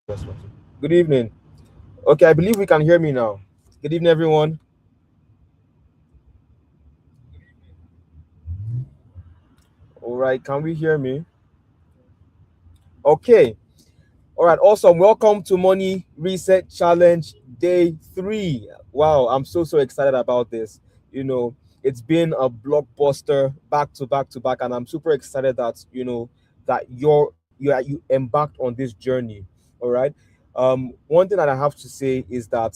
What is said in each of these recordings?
Yes, ma'am. Good evening. Okay, I believe we can hear me now. Good evening, everyone. All right, can we hear me? Okay. All right, awesome. Welcome to Money Reset Challenge Day 3. Wow, I'm so excited about this. You know, it's been a blockbuster back to back to back, and I'm super excited that that you embarked on this journey. All right. One thing that I have to say is that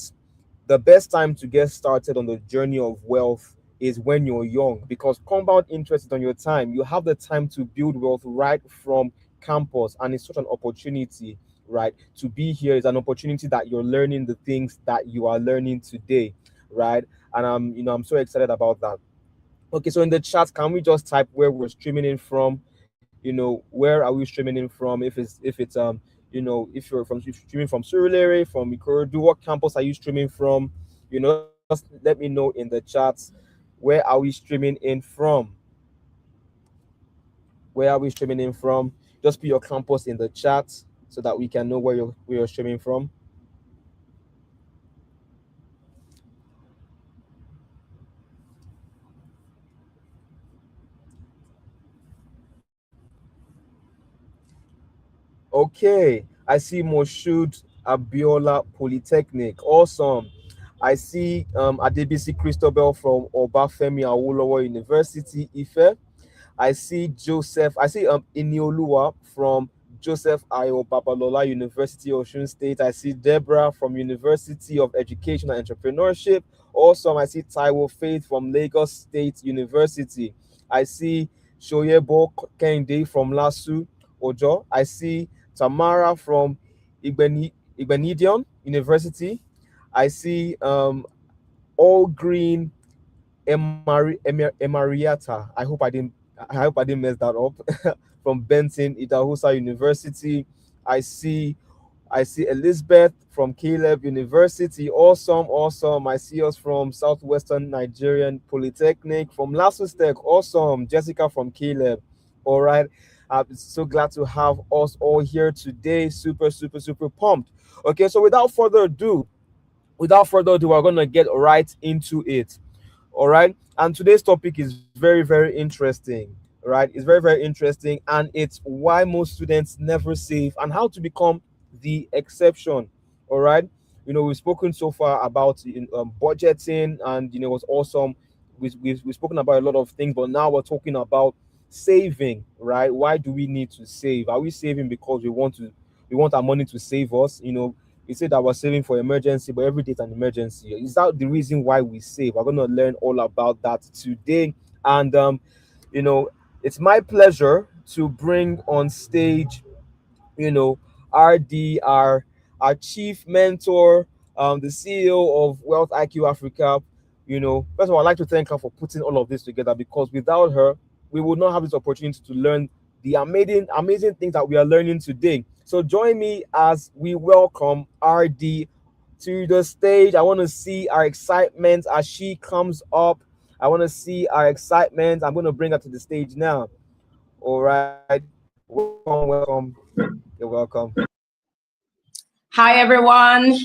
the best time to get started on the journey of wealth is when you're young, because compound interest is on your time. You have the time to build wealth right from campus, and it's such an opportunity, right? To be here is an opportunity that you're learning the things that you are learning today, right? And I'm so excited about that. Okay, so in the chat, can we just type where we're streaming in from? Where are we streaming in from? If you're streaming from Surulere, from Ikorodu, what campus are you streaming from? Just let me know in the chat. Where are we streaming in from? Where are we streaming in from? Just put your campus in the chat so that we can know where you're streaming from. Okay, I see Moshood Abiola Polytechnic. Awesome. I see Adebisi Christobel from Obafemi Awolowo University, Ife. I see Joseph. I see Inioluwa from Joseph Ayo Babalola University, Osun State. I see Deborah from University of Education and Entrepreneurship. Awesome. I see Taiwo Faith from Lagos State University. I see Shoyebo Kende from LASU Ojo. I see Tamara from Igbenidion University. I see All Green Emariata. I hope I didn't mess that up. From Benton Idahusa University. I see I see Elizabeth from Caleb University. Awesome, awesome. I see us from Southwestern Nigerian Polytechnic. From Lasustek. Awesome. Jessica from Caleb. All right. I'm so glad to have us all here today. Super pumped. Okay, so without further ado, we're gonna get right into it. All right. And today's topic is very interesting. Right? It's very interesting, and it's why most students never save and how to become the exception. All right. We've spoken so far about budgeting, and it was awesome. We've spoken about a lot of things, but now we're talking about saving. Right? Why do we need to save? Are we saving because we want our money to save us? We say that we're saving for emergency, but every day is an emergency. Is that the reason why we save? We're going to learn all about that today. And, you know, it's my pleasure to bring on stage, you know, RD, our chief mentor, the CEO of Wealth IQ Africa. First of all, I'd like to thank her for putting all of this together, because without her, we would not have this opportunity to learn the amazing things that we are learning today. So join me as we welcome RD to the stage. I want to see our excitement as she comes up. I want to see our excitement. I'm going to bring her to the stage now. All right. Welcome. You're welcome. Hi, everyone.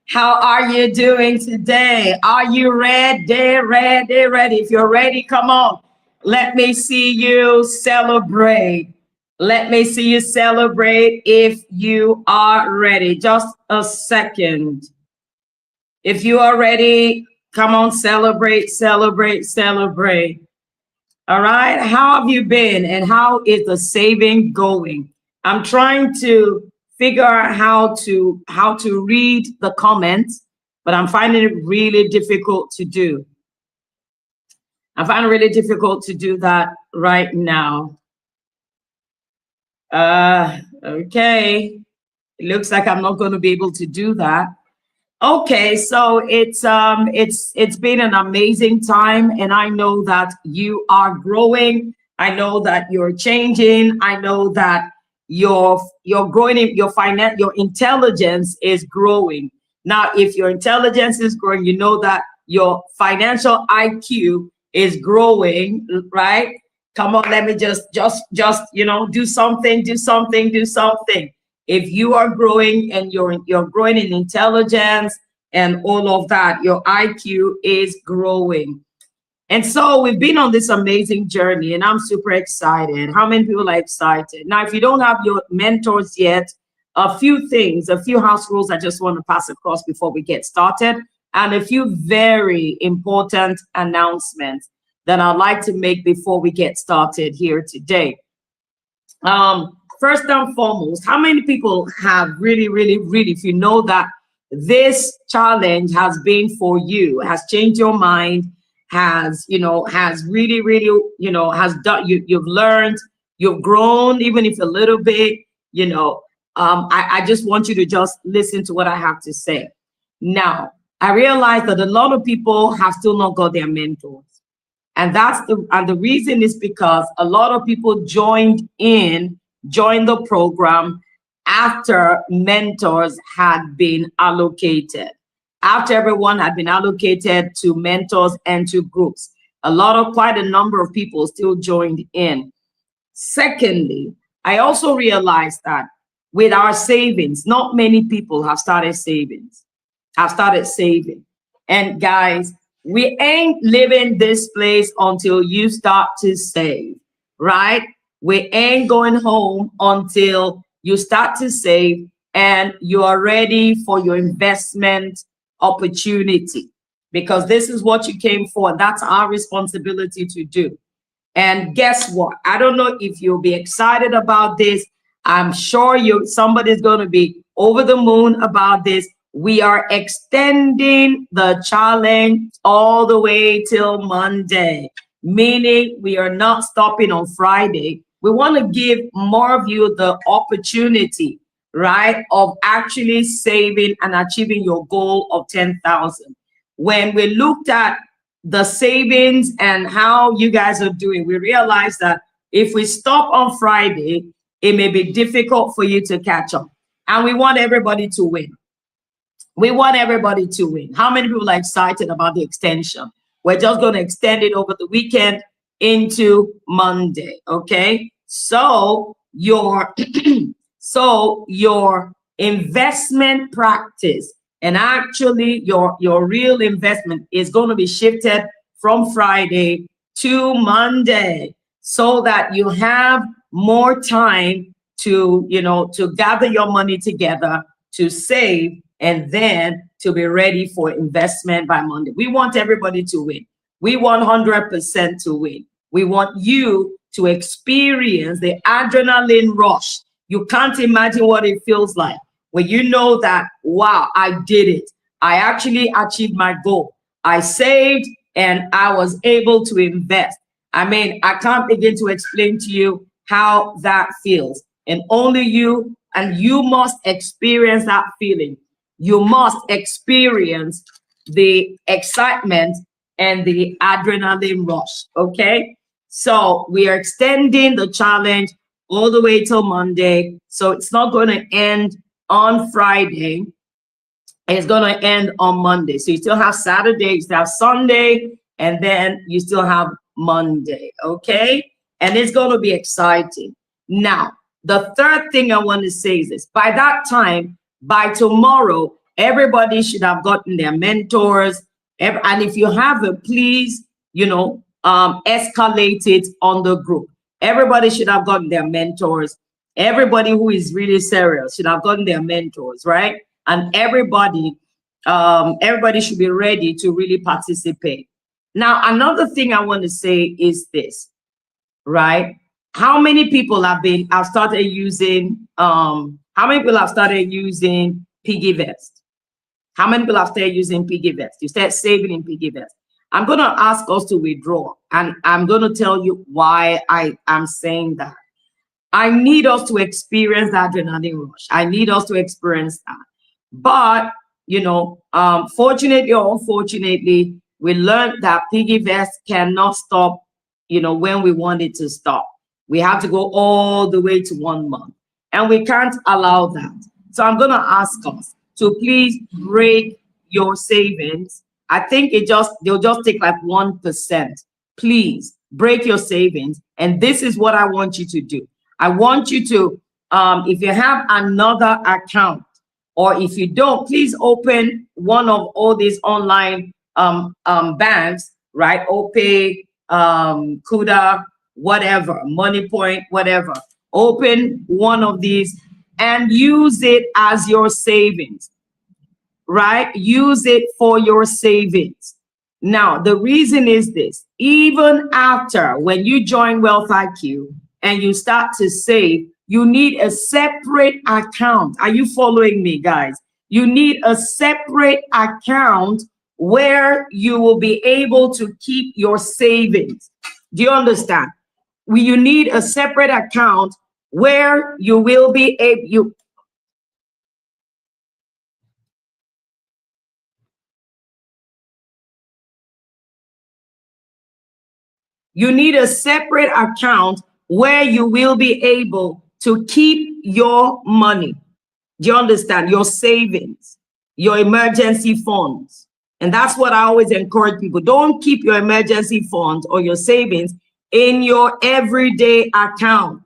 How are you doing today? Are you ready? If you're ready, come on. Let me see you celebrate. Let me see you celebrate if you are ready. Just a second. If you are ready, come on, celebrate. All right. How have you been, and how is the saving going? I'm trying to figure out how to read the comments, but I'm finding it really difficult to do. I find it really difficult to do that right now. Okay. It looks like I'm not going to be able to do that. Okay, so it's been an amazing time, and I know that you are growing. I know that you're changing. I know that you're growing in your intelligence is growing. Now, if your intelligence is growing, you know that your financial IQ is growing, right? Come on, let me just do something. if you are growing and you're growing in intelligence and all of that, your IQ is growing. And so we've been on this amazing journey, and I'm super excited. How many people are excited? Now, if you don't have your mentors yet, a few things, a few house rules I just want to pass across before we get started, and a few very important announcements that I'd like to make before we get started here today. First and foremost, how many people have really, if you know that this challenge has been for you, has changed your mind, has really, has done, you've learned, you've grown, even if a little bit, I just want you to just listen to what I have to say. Now, I realize that a lot of people have still not got their mentors. And the reason is because a lot of people joined the program after mentors had been allocated. After everyone had been allocated to mentors and to groups, quite a number of people still joined in. Secondly, I also realized that with our savings, not many people have started saving. And guys, we ain't leaving this place until you start to save, right? We ain't going home until you start to save and you are ready for your investment opportunity, because this is what you came for. That's our responsibility to do. And guess what? I don't know if you'll be excited about this. I'm sure somebody's going to be over the moon about this. We are extending the challenge all the way till Monday, meaning we are not stopping on Friday. We want to give more of you the opportunity, right, of actually saving and achieving your goal of 10,000. When we looked at the savings and how you guys are doing, we realized that if we stop on Friday, it may be difficult for you to catch up. And we want everybody to win. We want everybody to win. How many people are excited about the extension? We're just going to extend it over the weekend into Monday, okay? So your investment practice and actually your real investment is going to be shifted from Friday to Monday, so that you have more time to gather your money together, to save, and then to be ready for investment by Monday. We want everybody to win. We want 100% to win. We want you to experience the adrenaline rush. You can't imagine what it feels like when you know that, wow, I did it. I actually achieved my goal. I saved and I was able to invest. I mean, I can't begin to explain to you how that feels. And only you, and you must experience that feeling. You must experience the excitement and the adrenaline rush, okay? So we are extending the challenge all the way till Monday. So it's not going to end on Friday. It's going to end on Monday. So you still have Saturday, you still have Sunday, and then you still have Monday, okay? And it's going to be exciting. Now, the third thing I want to say is this. By that time, by tomorrow, everybody should have gotten their mentors. And if you haven't, please, escalate it on the group. Everybody should have gotten their mentors. Everybody who is really serious should have gotten their mentors, right? And everybody should be ready to really participate. Now, another thing I want to say is this, right? How many people have started using PiggyVest? How many people have started using PiggyVest? You start saving in PiggyVest. I'm going to ask us to withdraw, and I'm going to tell you why I am saying that. I need us to experience that adrenaline rush. I need us to experience that. But, fortunately or unfortunately, we learned that PiggyVest cannot stop, when we want it to stop. We have to go all the way to 1 month, and we can't allow that. So I'm going to ask us to please break your savings. I think they'll just take like 1%. Please break your savings. And this is what I want you to do. I want you to if you have another account, or if you don't, please open one of all these online banks, right? OPay, Kuda, whatever, MoneyPoint, whatever. Open one of these and use it as your savings, right? Use it for your savings. Now, the reason is this: even after when you join Wealth IQ and you start to save, you need a separate account. Are you following me, guys? You need a separate account where you will be able to keep your savings. Do you understand? You need a separate account where you will be able, you need a separate account where you will be able to keep your money. Do you understand? Your savings, your emergency funds. And that's what I always encourage people. Don't keep your emergency funds or your savings in your everyday account.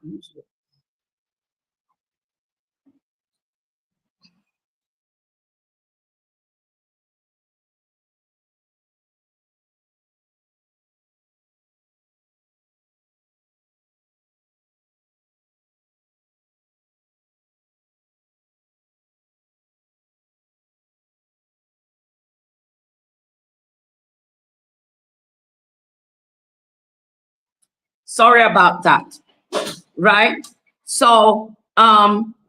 Sorry about that, right? So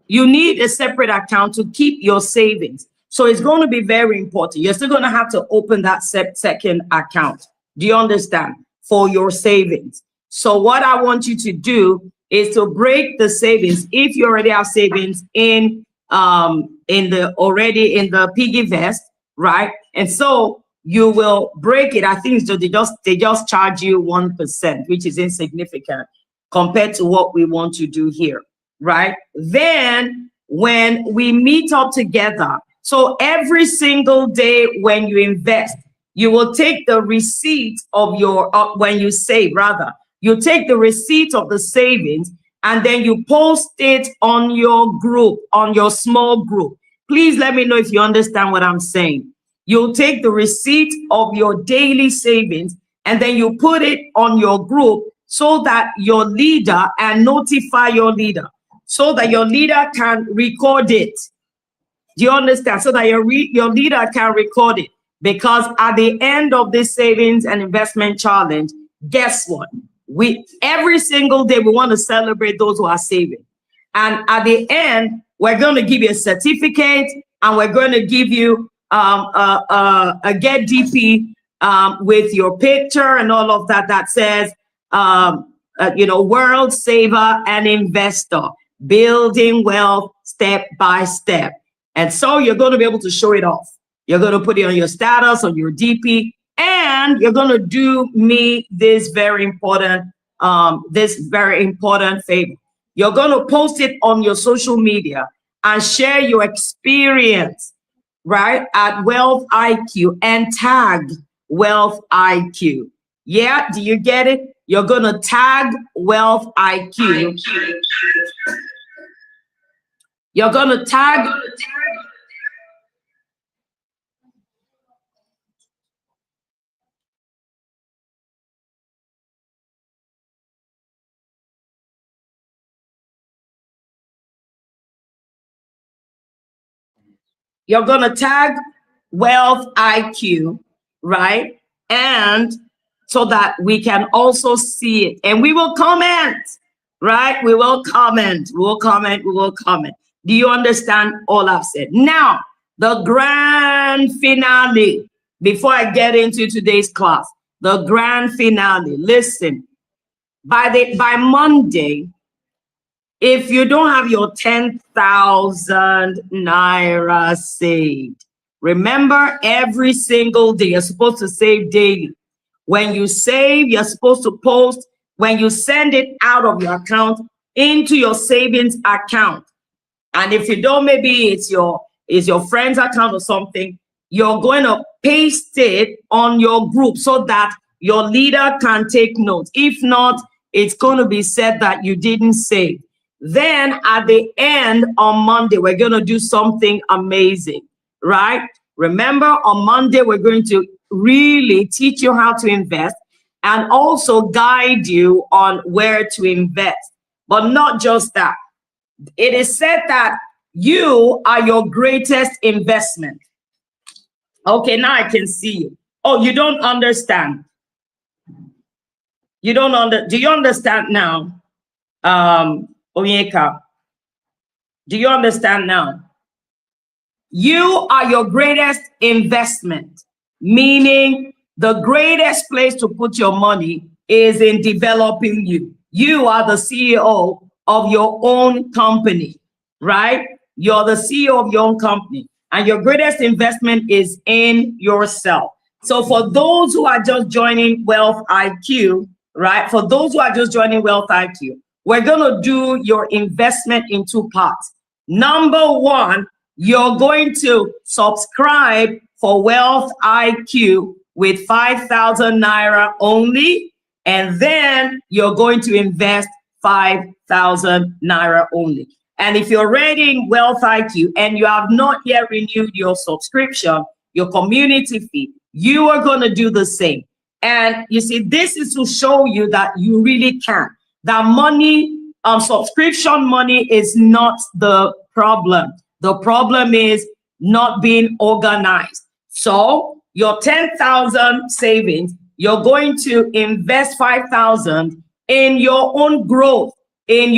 you need a separate account to keep your savings. So it's going to be very important. You're still going to have to open that second account. Do you understand? For your savings. So what I want you to do is to break the savings. If you already have savings in the piggy vest, right? And so you will break it. I think so they just charge you 1%, which is insignificant compared to what we want to do here, right? Then when we meet up together, so every single day when you invest, you will take the receipt of your, when you save rather, you take the receipt of the savings and then you post it on your group, on your small group. Please let me know if you understand what I'm saying. You'll take the receipt of your daily savings and then you put it on your group so that your leader, and notify your leader so that your leader can record it. Do you understand? So that your leader can record it. Because at the end of this savings and investment challenge, guess what? Every single day we want to celebrate those who are saving. And at the end, we're going to give you a certificate and we're going to give you a Get DP with your picture and all of that that says, World Saver and Investor, building wealth step by step. And so you're going to be able to show it off. You're going to put it on your status, on your DP, and you're going to do me this very important favor. You're going to post it on your social media and share your experience, right, at Wealth IQ and tag Wealth IQ. Yeah, do you get it? You're going to tag Wealth IQ. You're going to tag. You're going to tag Wealth IQ, right? And so that we can also see it. And we will comment, right? We will comment. We will comment. We will comment. Do you understand all I've said? Now, the grand finale, before I get into today's class, the grand finale. Listen, by Monday, if you don't have your 10,000 Naira saved, remember every single day, you're supposed to save daily. When you save, you're supposed to post, when you send it out of your account into your savings account. And if you don't, maybe it's your friend's account or something, you're going to paste it on your group so that your leader can take notes. If not, it's going to be said that you didn't save. Then at the end on Monday, we're going to do something amazing, right? Remember, on Monday, we're going to really teach you how to invest and also guide you on where to invest. But not just that. It is said that you are your greatest investment. Okay, now I can see you. Oh, you don't understand. You don't do you understand now? Onyeka, do you understand now? You are your greatest investment, meaning the greatest place to put your money is in developing you. You are the CEO of your own company, right? You're the CEO of your own company, and your greatest investment is in yourself. So for those who are just joining Wealth IQ, right? For those who are just joining Wealth IQ, we're going to do your investment in two parts. Number one, you're going to subscribe for Wealth IQ with 5,000 Naira only, and then you're going to invest 5,000 Naira only. And if you're already in Wealth IQ and you have not yet renewed your subscription, your community fee, you are going to do the same. And you see, this is to show you that you really can. That money, subscription money is not the problem. The problem is not being organized. So your 10,000 savings, you're going to invest 5,000 in your own growth, in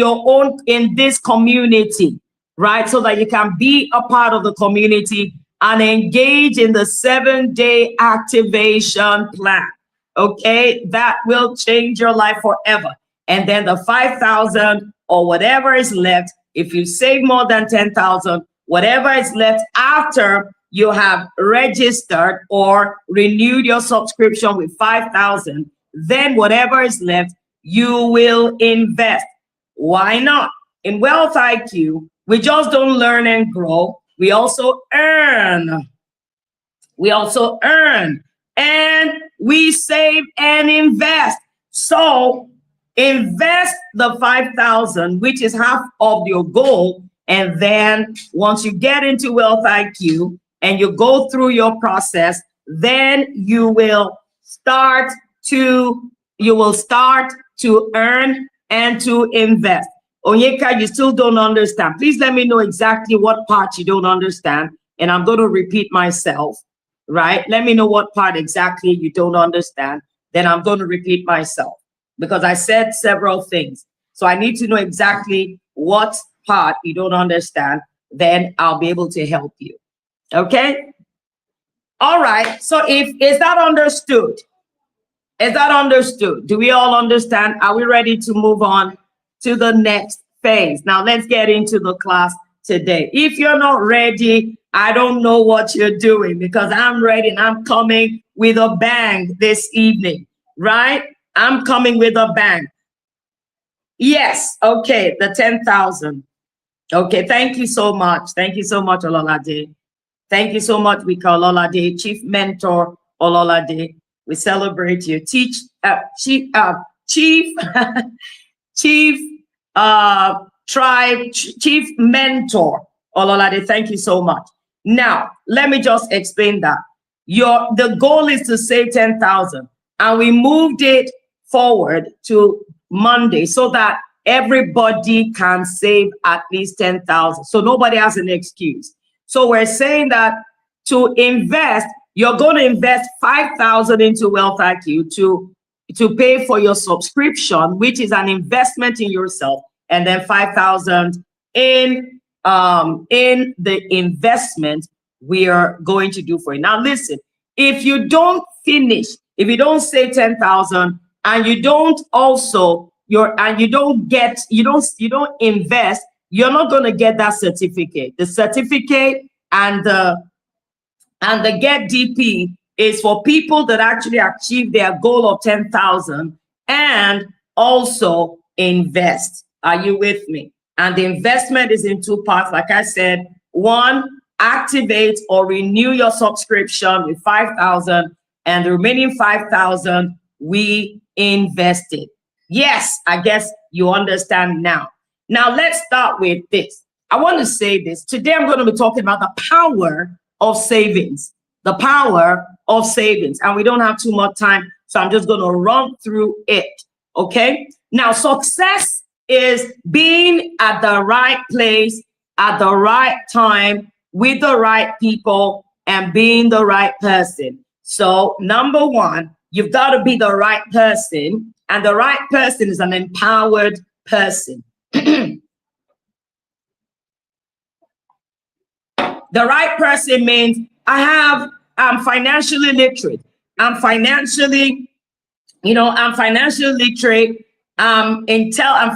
this community, right? So that you can be a part of the community and engage in the 7-day activation plan. Okay, that will change your life forever. And then the 5,000 or whatever is left, if you save more than 10,000, whatever is left after you have registered or renewed your subscription with 5,000, then whatever is left, you will invest. Why not? In Wealth IQ, we just don't learn and grow. We also earn. We also earn. And we save and invest. So invest the 5,000, which is half of your goal. And then once you get into Wealth IQ and you go through your process, then you will start to earn and to invest. Onyeka, you still don't understand. Please let me know exactly what part you don't understand. And I'm going to repeat myself, right? Let me know what part exactly you don't understand. Then I'm going to repeat myself because I said several things. So I need to know exactly what part you don't understand. Then I'll be able to help you. Okay? All right. So is that understood? Is that understood? Do we all understand? Are we ready to move on to the next phase? Now let's get into the class today. If you're not ready, I don't know what you're doing because I'm ready and I'm coming with a bang this evening, right? I'm coming with a bang. Yes, okay, the 10,000. Okay, thank you so much. Thank you so much, Ololade. Thank you so much, Wika Ololade, Chief Mentor Ololade. We celebrate you. Chief Mentor Ololade. Thank you so much. Now, let me just explain that. The goal is to save 10,000, and we moved it forward to Monday so that everybody can save at least 10,000. So nobody has an excuse. So we're saying that to invest, you're going to invest 5,000 into Wealth IQ to pay for your subscription, which is an investment in yourself, and then 5,000 in the investment we are going to do for you. Now, listen, if you don't finish, if you don't say 10,000 and you don't also you don't invest, you're not going to get that certificate. The certificate and the Get DP is for people that actually achieve their goal of 10,000 and also invest. Are you with me? And the investment is in two parts. Like I said, one, activate or renew your subscription with 5,000, and the remaining 5,000 we invested. Yes, I guess you understand now. Now let's start with this. I want to say this. Today I'm going to be talking about the power of savings. The power of savings. And we don't have too much time, so I'm just going to run through it. Okay? Now, success is being at the right place at the right time with the right people and being the right person. So, number one, you've got to be the right person, and the right person is an empowered person. The right person means I'm financially literate. I'm financially literate. I'm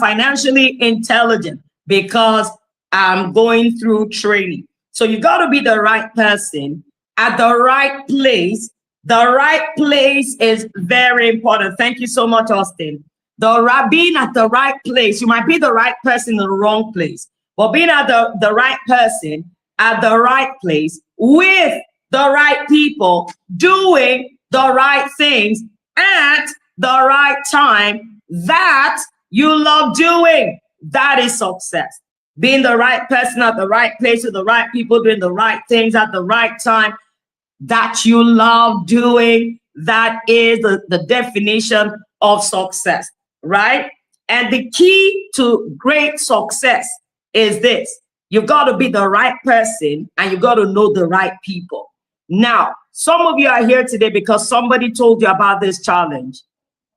financially intelligent because I'm going through training. So you got to be the right person at the right place. The right place is very important. Thank you so much, Austin. Being at the right place, you might be the right person in the wrong place, but being at the right person at the right place with the right people, doing the right things at the right time that you love doing. That is success. Being the right person at the right place with the right people, doing the right things at the right time that you love doing. That is the definition of success, right? And the key to great success is this. You've got to be the right person and you've got to know the right people. Now, some of you are here today because somebody told you about this challenge.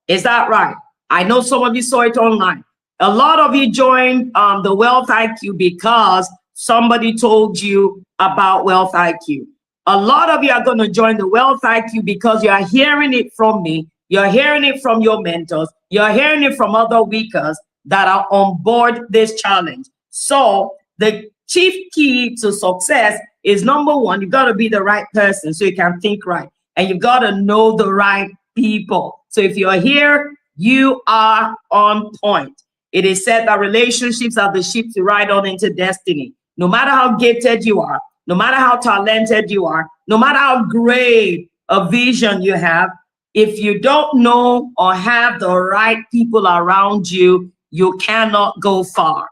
Is that right? I know some of you saw it online. A lot of you joined the Wealth IQ because somebody told you about Wealth IQ. A lot of you are going to join the Wealth IQ because you are hearing it from me. You're hearing it from your mentors. You're hearing it from other weakers that are on board this challenge. So the chief key to success is, number one, you got to be the right person so you can think right. And you got to know the right people. So if you're here, you are on point. It is said that relationships are the ship to ride on into destiny. No matter how gifted you are, no matter how talented you are, no matter how great a vision you have, if you don't know or have the right people around you, you cannot go far.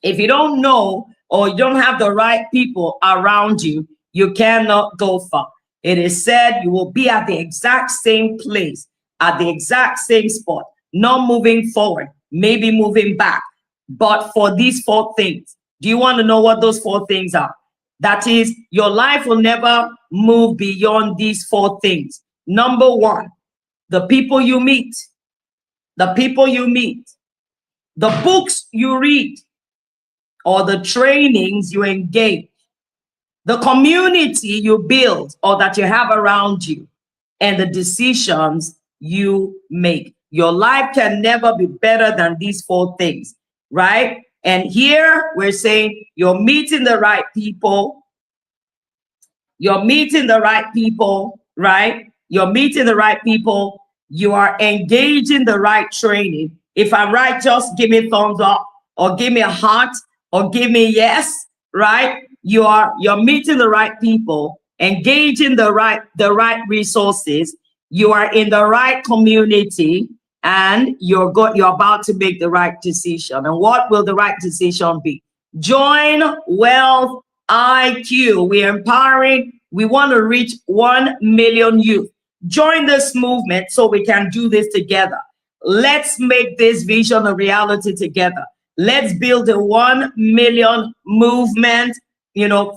If you don't know or you don't have the right people around you, you cannot go far. It is said you will be at the exact same place, at the exact same spot, not moving forward, maybe moving back, but for these 4 things. Do you want to know what those 4 things are? That is, your life will never move beyond these 4 things. Number one, the people you meet, the books you read, or the trainings you engage, the community you build or that you have around you, and the decisions you make. Your life can never be better than these 4 things, right? And here we're saying you're meeting the right people. You're meeting the right people, right? You're meeting the right people. You are engaging the right training. If I'm right, just give me thumbs up or give me a heart or give me yes, right? You're meeting the right people, engaging the right resources. You are in the right community, and you're about to make the right decision. And what will the right decision be? Join Wealth IQ. We're empowering. We want to reach 1 million youth. Join this movement so we can do this together. Let's make this vision a reality together. Let's build a 1 million movement,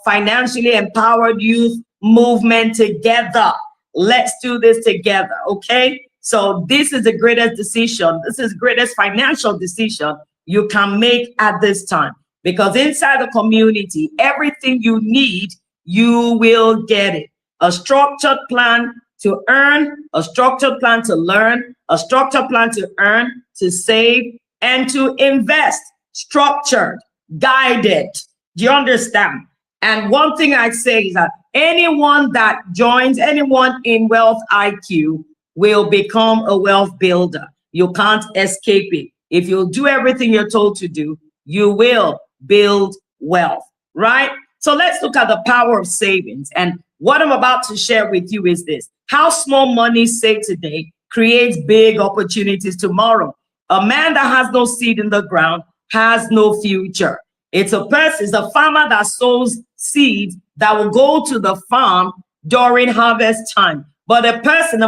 financially empowered youth movement together. Let's do this together, okay? So this is the greatest decision. This is the greatest financial decision you can make at this time. Because inside the community, everything you need, you will get it. A structured plan to earn, a structured plan to learn, a structured plan to earn, to save, and to invest. Structured, guided. Do you understand? And one thing I say is that anyone that joins, anyone in Wealth IQ will become a wealth builder. You can't escape it. If you do everything you're told to do, you will build wealth, right? So let's look at the power of savings. And what I'm about to share with you is this: how small money saved today creates big opportunities tomorrow. A man that has no seed in the ground has no future. It's a farmer that sows seeds that will go to the farm during harvest time. But a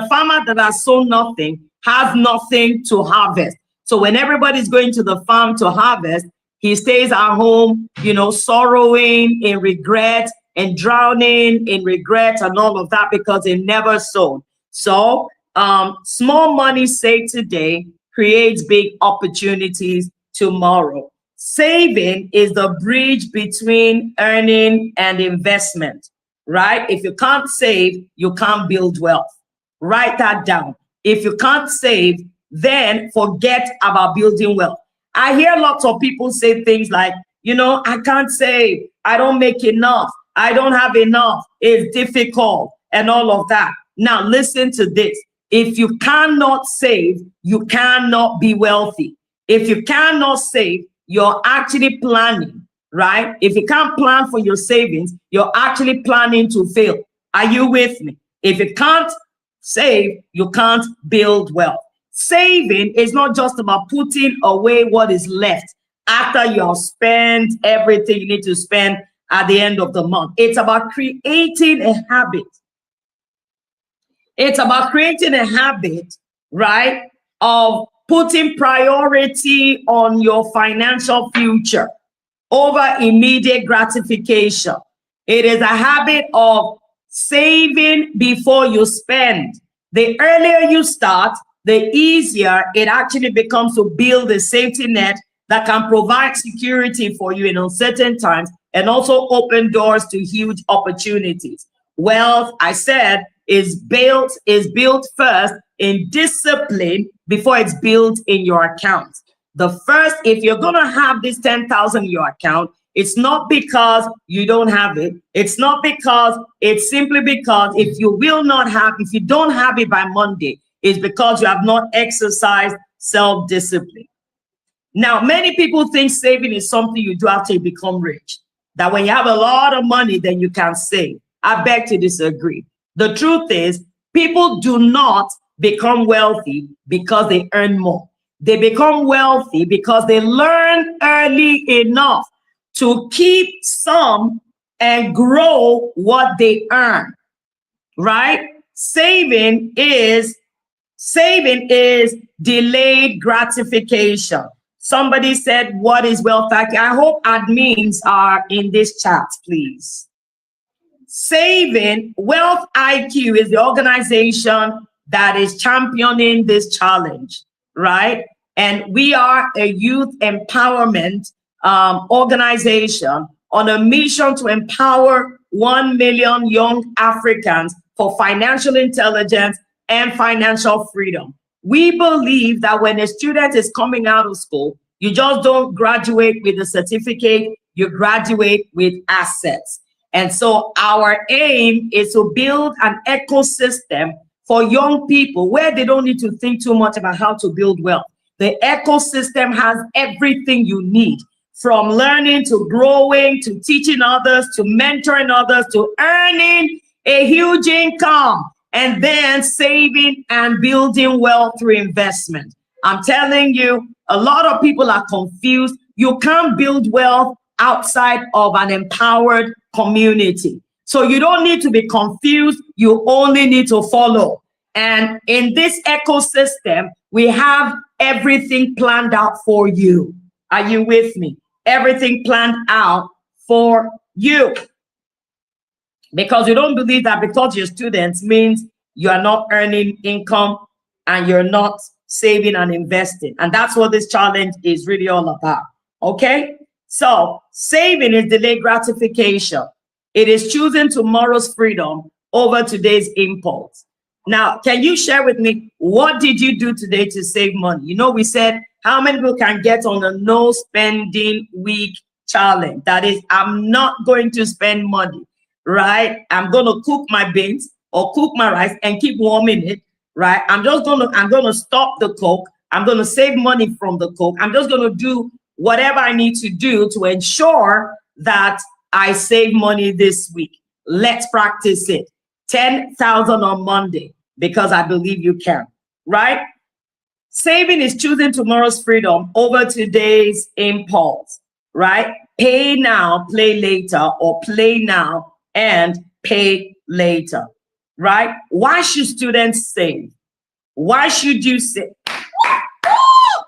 farmer that has sown nothing, has nothing to harvest. So when everybody's going to the farm to harvest, he stays at home, sorrowing in regret and drowning in regret and all of that because he never sowed. So small money saved today creates big opportunities tomorrow. Saving is the bridge between earning and investment, right? If you can't save, you can't build wealth. Write that down. If you can't save, then forget about building wealth. I hear lots of people say things like, I can't save, I don't make enough, I don't have enough, it's difficult, and all of that. Now, listen to this. If you cannot save, you cannot be wealthy. If you cannot save, you're actually planning, right? If you can't plan for your savings, you're actually planning to fail. Are you with me? If you can't save, you can't build wealth. Saving is not just about putting away what is left after you have spent everything you need to spend at the end of the month. It's about creating a habit. It's about creating a habit, right, of putting priority on your financial future over immediate gratification. It is a habit of saving before you spend. The earlier you start, the easier it actually becomes to build a safety net that can provide security for you in uncertain times and also open doors to huge opportunities. Wealth, I said, is built first in discipline before it's built in your account. The first, if you're going to have this 10,000 in your account, it's not because you don't have it. It's simply because if you don't have it by Monday, it's because you have not exercised self-discipline. Now, many people think saving is something you do after you become rich. That when you have a lot of money, then you can save. I beg to disagree. The truth is, people do not become wealthy because they earn more. They become wealthy because they learn early enough to keep some and grow what they earn, right? Saving is delayed gratification. Somebody said, what is wealth IQ? I hope admins are in this chat, please. Saving, Wealth IQ is the organization that is championing this challenge, right? And we are a youth empowerment organization on a mission to empower 1 million young Africans for financial intelligence and financial freedom. We believe that when a student is coming out of school, you just don't graduate with a certificate, you graduate with assets. And so our aim is to build an ecosystem for young people where they don't need to think too much about how to build wealth. The ecosystem has everything you need, from learning to growing, to teaching others, to mentoring others, to earning a huge income, and then saving and building wealth through investment. I'm telling you, a lot of people are confused. You can't build wealth outside of an empowered community. So you don't need to be confused. You only need to follow. And in this ecosystem, we have everything planned out for you. Are you with me? Everything planned out for you. Because you don't believe that because you're students means you are not earning income and you're not saving and investing. And that's what this challenge is really all about. Okay? So saving is delayed gratification. It is choosing tomorrow's freedom over today's impulse. Now, can you share with me, what did you do today to save money? You know, we said how many people can get on a no spending week challenge? That is, I'm not going to spend money, right? I'm going to cook my beans or cook my rice and keep warming it, right? I'm going to stop the Coke. I'm going to save money from the Coke. I'm just going to do whatever I need to do to ensure that I save money this week. Let's practice it. 10,000 on Monday, because I believe you can, right? Saving is choosing tomorrow's freedom over today's impulse, right? Pay now, play later, or play now and pay later, right? Why should students save? Why should you save?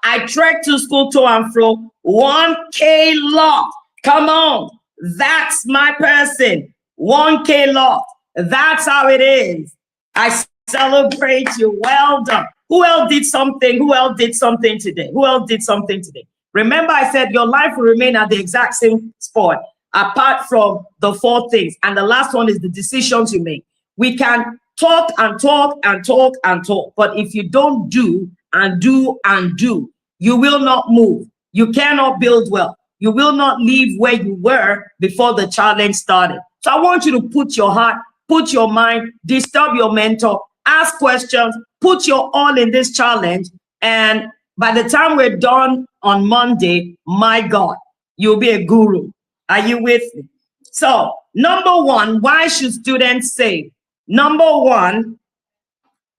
I trek to school to and fro, 1K lot. Come on, that's my person. 1K lot. That's how it is. I celebrate you. Well done. Who else did something? Who else did something today? Who else did something today? Remember, I said your life will remain at the exact same spot, apart from the 4 things. And the last one is the decisions you make. We can talk and talk and talk and talk, but if you don't do and do and do, you will not move. You cannot build wealth. You will not leave where you were before the challenge started. So I want you to put your heart, put your mind, disturb your mentor, ask questions, put your all in this challenge. And by the time we're done on Monday, my God, you'll be a guru. Are you with me? So number 1, why should students save? Number 1,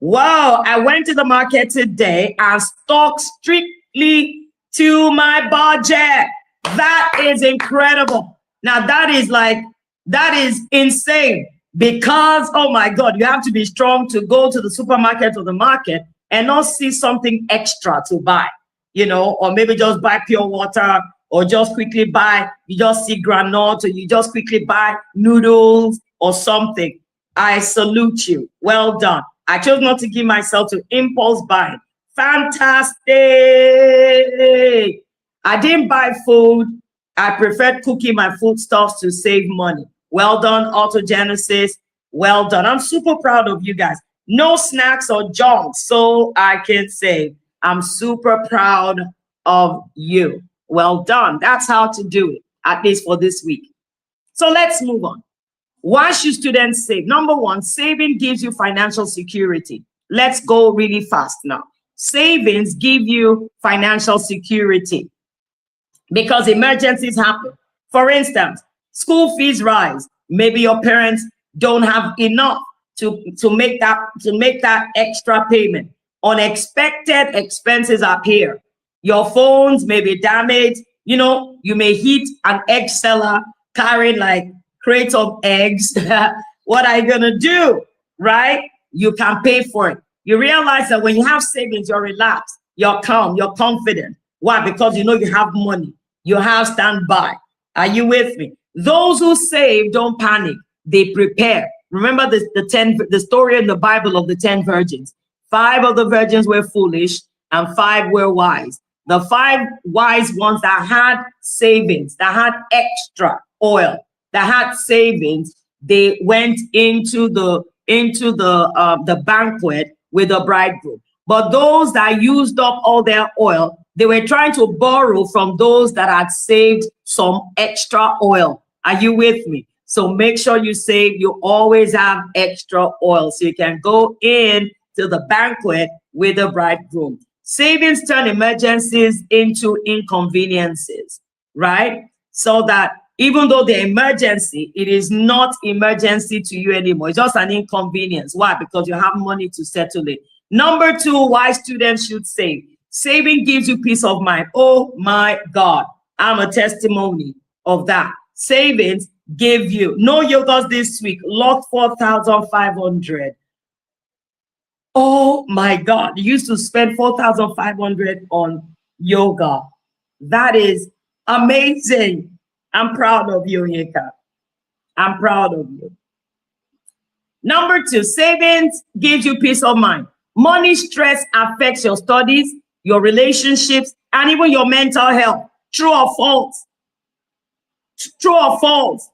wow, I went to the market today and stuck strictly to my budget. That is incredible. Now that is insane, because, oh my God, you have to be strong to go to the supermarket or the market and not see something extra to buy, or maybe just buy pure water, or just quickly buy, you just see granola, or you just quickly buy noodles or something. I salute you. Well done. I chose not to give myself to impulse buying. Fantastic. I didn't buy food. I preferred cooking my foodstuffs to save money. Well done, Autogenesis. Well done. I'm super proud of you guys. No snacks or junk, so I can say I'm super proud of you. Well done. That's how to do it, at least for this week. So let's move on. Why should students save? Number 1, saving gives you financial security. Let's go really fast now. Savings give you financial security because emergencies happen. For instance, school fees rise. Maybe your parents don't have enough to make that extra payment. Unexpected expenses appear. Your phones may be damaged. You may hit an egg seller carrying like crates of eggs. What are you gonna do, right? You can pay for it. You realize that when you have savings, you're relaxed, you're calm, you're confident. Why? Because you know you have money, you have standby. Are you with me? Those who save don't panic, they prepare. Remember the story in the Bible of the 10 virgins. 5 of the virgins were foolish and 5 were wise. The 5 wise ones that had savings, that had extra oil, that had savings, they went into the banquet with the bridegroom. But those that used up all their oil, they were trying to borrow from those that had saved some extra oil. Are you with me? So make sure you save. You always have extra oil so you can go in to the banquet with the bridegroom. Savings turn emergencies into inconveniences, right? So that even though the emergency, it is not emergency to you anymore. It's just an inconvenience. Why? Because you have money to settle it. Number 2, why students should save. Saving gives you peace of mind. Oh my God, I'm a testimony of that. Savings give you, no yogurts this week, locked 4,500. Oh my God, you used to spend 4,500 on yoga. That is amazing. I'm proud of you, Yeka. I'm proud of you. Number 2, savings gives you peace of mind. Money stress affects your studies, your relationships, and even your mental health. True or false? True or false?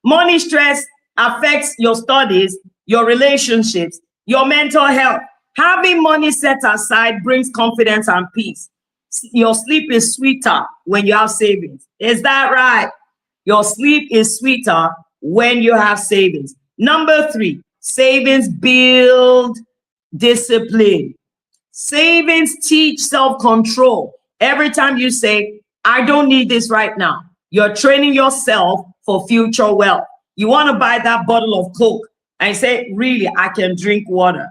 Money stress affects your studies, your relationships, your mental health. Having money set aside brings confidence and peace. Your sleep is sweeter when you have savings. Is that right? Your sleep is sweeter when you have savings. Number 3, savings build discipline. Savings teach self-control. Every time you say, I don't need this right now, you're training yourself for future wealth. You want to buy that bottle of Coke and say, really, I can drink water.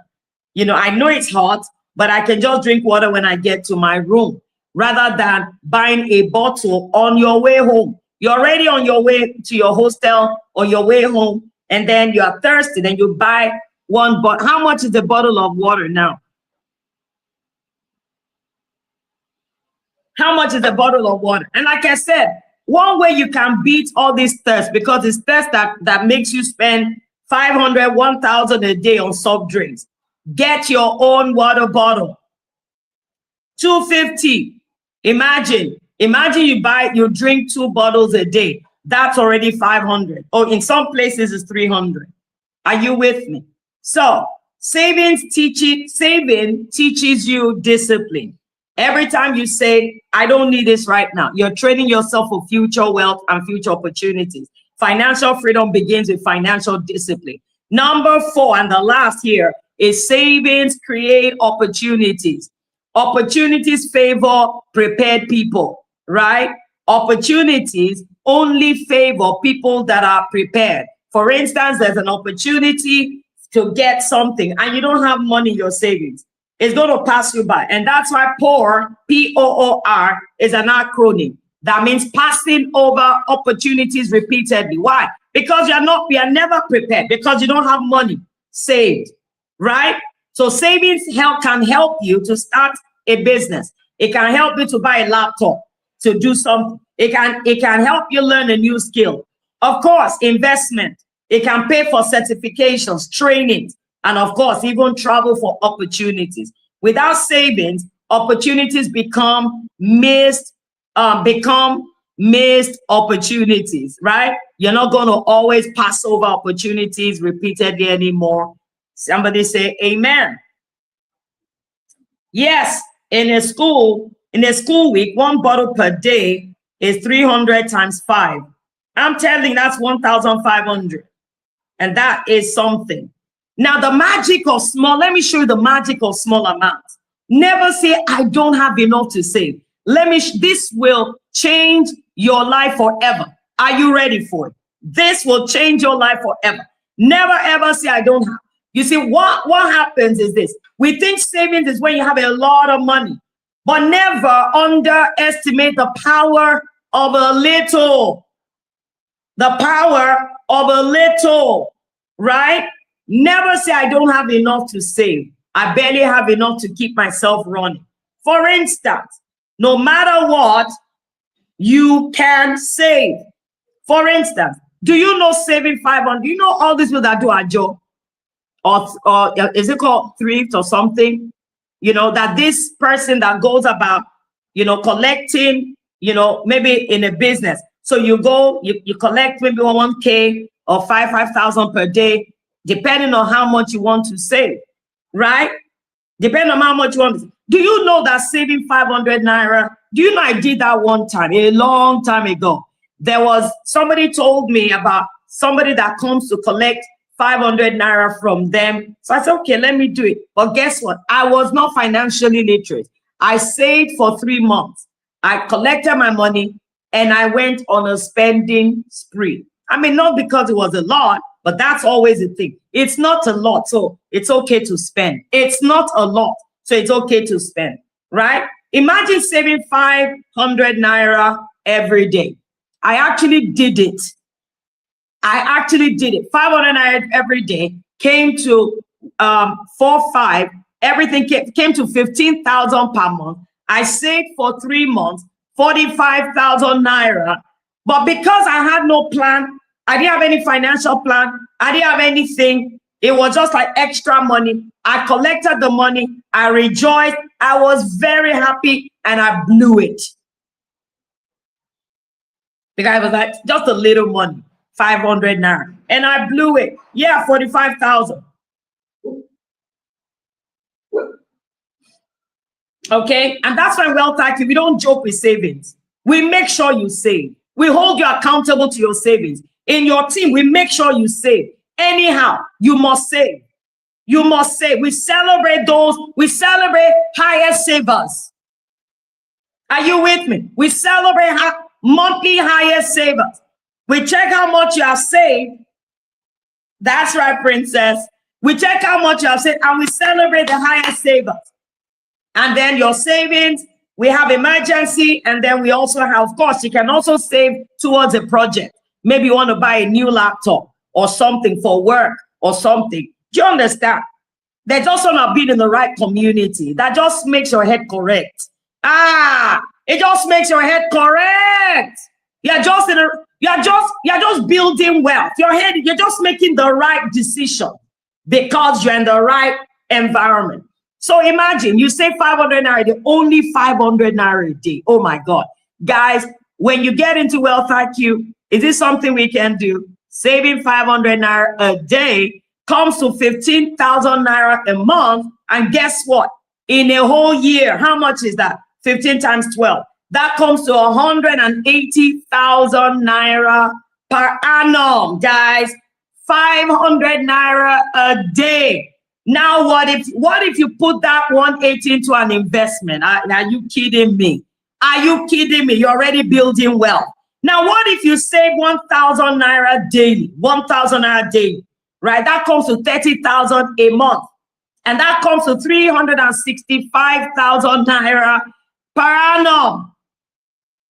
I know it's hot, but I can just drink water when I get to my room, rather than buying a bottle on your way home. You're already on your way to your hostel or your way home, and then you are thirsty, then you buy one bottle. How much is the bottle of water now? How much is a bottle of water? And like I said, one way you can beat all this thirst, because it's thirst that makes you spend 500, 1,000 a day on soft drinks. Get your own water bottle. 250. Imagine you drink 2 bottles a day. That's already 500. Or in some places it's 300. Are you with me? So saving teaches you discipline. Every time you say, I don't need this right now, you're training yourself for future wealth and future opportunities. Financial freedom begins with financial discipline. Number 4, and the last here, is savings create opportunities. Opportunities favor prepared people, right? Opportunities only favor people that are prepared. For instance, there's an opportunity to get something and you don't have money in your savings. It's going to pass you by. And that's why POOR, P-O-O-R, is an acronym. That means passing over opportunities repeatedly. Why? Because we are never prepared, because you don't have money saved, right? So savings can help you to start a business. It can help you to buy a laptop, to do something. It can help you learn a new skill. Of course, investment. It can pay for certifications, trainings, and of course, even travel for opportunities. Without savings, opportunities become missed opportunities, right? You're not going to always pass over opportunities repeatedly anymore. Somebody say amen. Yes, in a school week, 1 bottle per day is 300 times 5. I'm telling you, that's 1,500. And that is something. Now, the magic of small, let me show you the magic of small amounts. Never say, I don't have enough to save. This will change your life forever. Are you ready for it? This will change your life forever. Never ever say, I don't have. You see, what happens is this. We think savings is when you have a lot of money, but never underestimate the power of a little. The power of a little, right? Never say, I don't have enough to save. I barely have enough to keep myself running. For instance, no matter what, you can save. For instance, do you know saving 500? Do you know all these people that do a job? Or is it called thrift or something? You know, that this person that goes about, collecting, maybe in a business. So you go, you collect maybe 1K or 5,000 per day, depending on how much you want to save, right? Depending on how much you want to save. Do you know that saving 500 naira? Do you know I did that one time, a long time ago? There was somebody told me about somebody that comes to collect 500 naira from them. So I said, okay, let me do it. But guess what? I was not financially literate. I saved for 3 months. I collected my money and I went on a spending spree. I mean, not because it was a lot, but that's always the thing. It's not a lot, so it's okay to spend. It's not a lot, so it's okay to spend, right? Imagine saving 500 naira every day. I actually did it. 500 naira every day came to 4-5. Everything came to 15,000 per month. I saved for 3 months, 45,000 naira. But because I had no plan, I didn't have any financial plan, I didn't have anything. It was just like extra money. I collected the money. I rejoiced. I was very happy and I blew it. The guy was like, just a little money, 500 naira. And I blew it. Yeah, 45,000. Okay, and that's why Wealth IQ, we don't joke with savings. We make sure you save. We hold you accountable to your savings. In your team, we make sure you save. Anyhow, you must save. You must save. We celebrate highest savers. Are you with me? We celebrate monthly highest savers. We check how much you have saved. That's right, princess. We check how much you have saved and we celebrate the highest savers. And then your savings, we have emergency, and then we also have, of course, you can also save towards a project. Maybe you want to buy a new laptop or something for work or something. Do you understand? There's also not being in the right community. That just makes your head correct. It just makes your head correct. You're just building wealth. You're just making the right decision because you're in the right environment. So imagine you say 500 naira a day, only 500 naira a day. Oh my God. Guys, when you get into Wealth IQ, is this something we can do? Saving 500 naira a day comes to 15,000 naira a month. And guess what? In a whole year, how much is that? 15 times 12. That comes to 180,000 naira per annum, guys. 500 naira a day. Now, what if you put that 180 into an investment? Are you kidding me? Are you kidding me? You're already building wealth. Now, what if you save 1,000 naira daily? 1,000 naira daily, right? That comes to 30,000 a month. And that comes to 365,000 naira per annum.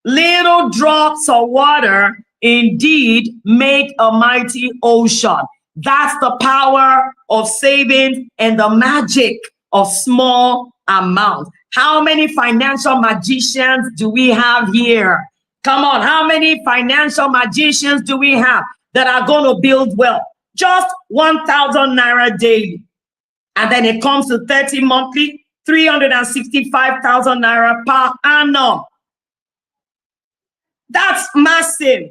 Little drops of water indeed make a mighty ocean. That's the power of saving and the magic of small amounts. How many financial magicians do we have here? Come on, how many financial magicians do we have that are going to build wealth? Just 1,000 naira daily. And then it comes to 30 monthly, 365,000 naira per annum. That's massive.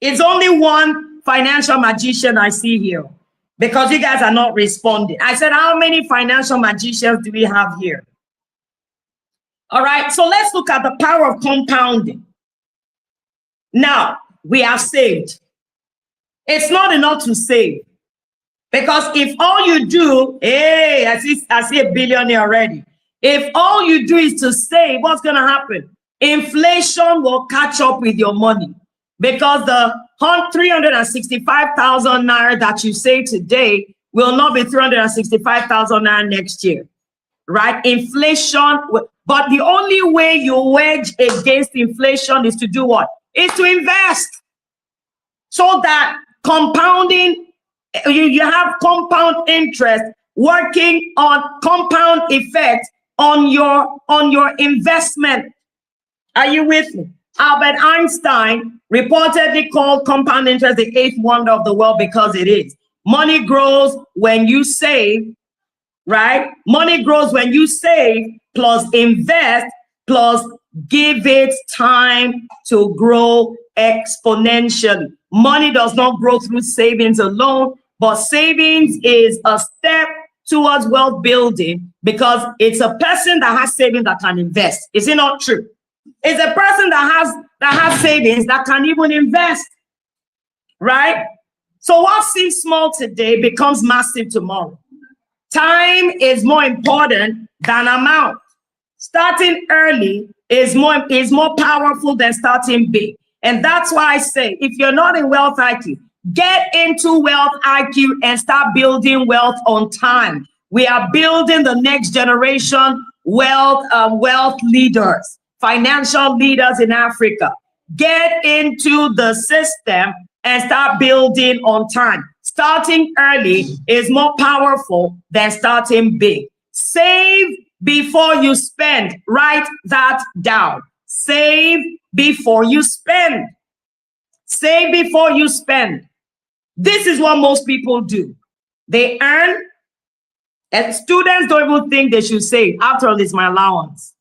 It's only one financial magician I see here because you guys are not responding. I said, how many financial magicians do we have here? All right, so let's look at the power of compounding. Now, we have saved. It's not enough to save because if all you do, hey, I see a billionaire already. If all you do is to save, what's going to happen? Inflation will catch up with your money because the 365,000 naira that you save today will not be 365,000 naira next year, right? Inflation, but the only way you wedge against inflation is to do what? Is to invest so that compounding, you have compound interest working on compound effect on your investment. Are you with me? Albert Einstein reportedly called compound interest the eighth wonder of the world because it is. Money grows when you save, right? Money grows when you save plus invest plus give it time to grow exponentially. Money does not grow through savings alone, but savings is a step towards wealth building because it's a person that has savings that can invest. Is it not true? It's a person that has savings that can even invest, right? So what seems small today becomes massive tomorrow. Time is more important than amount. Starting early is more powerful than starting big. And that's why I say, if you're not in Wealth IQ, get into Wealth IQ and start building wealth on time. We are building the next generation wealth leaders. Financial leaders in Africa. Get into the system and start building on time. Starting early is more powerful than starting big. Save before you spend. Write that down. Save before you spend. Save before you spend. This is what most people do. They earn, and students don't even think they should save. After all, it's my allowance.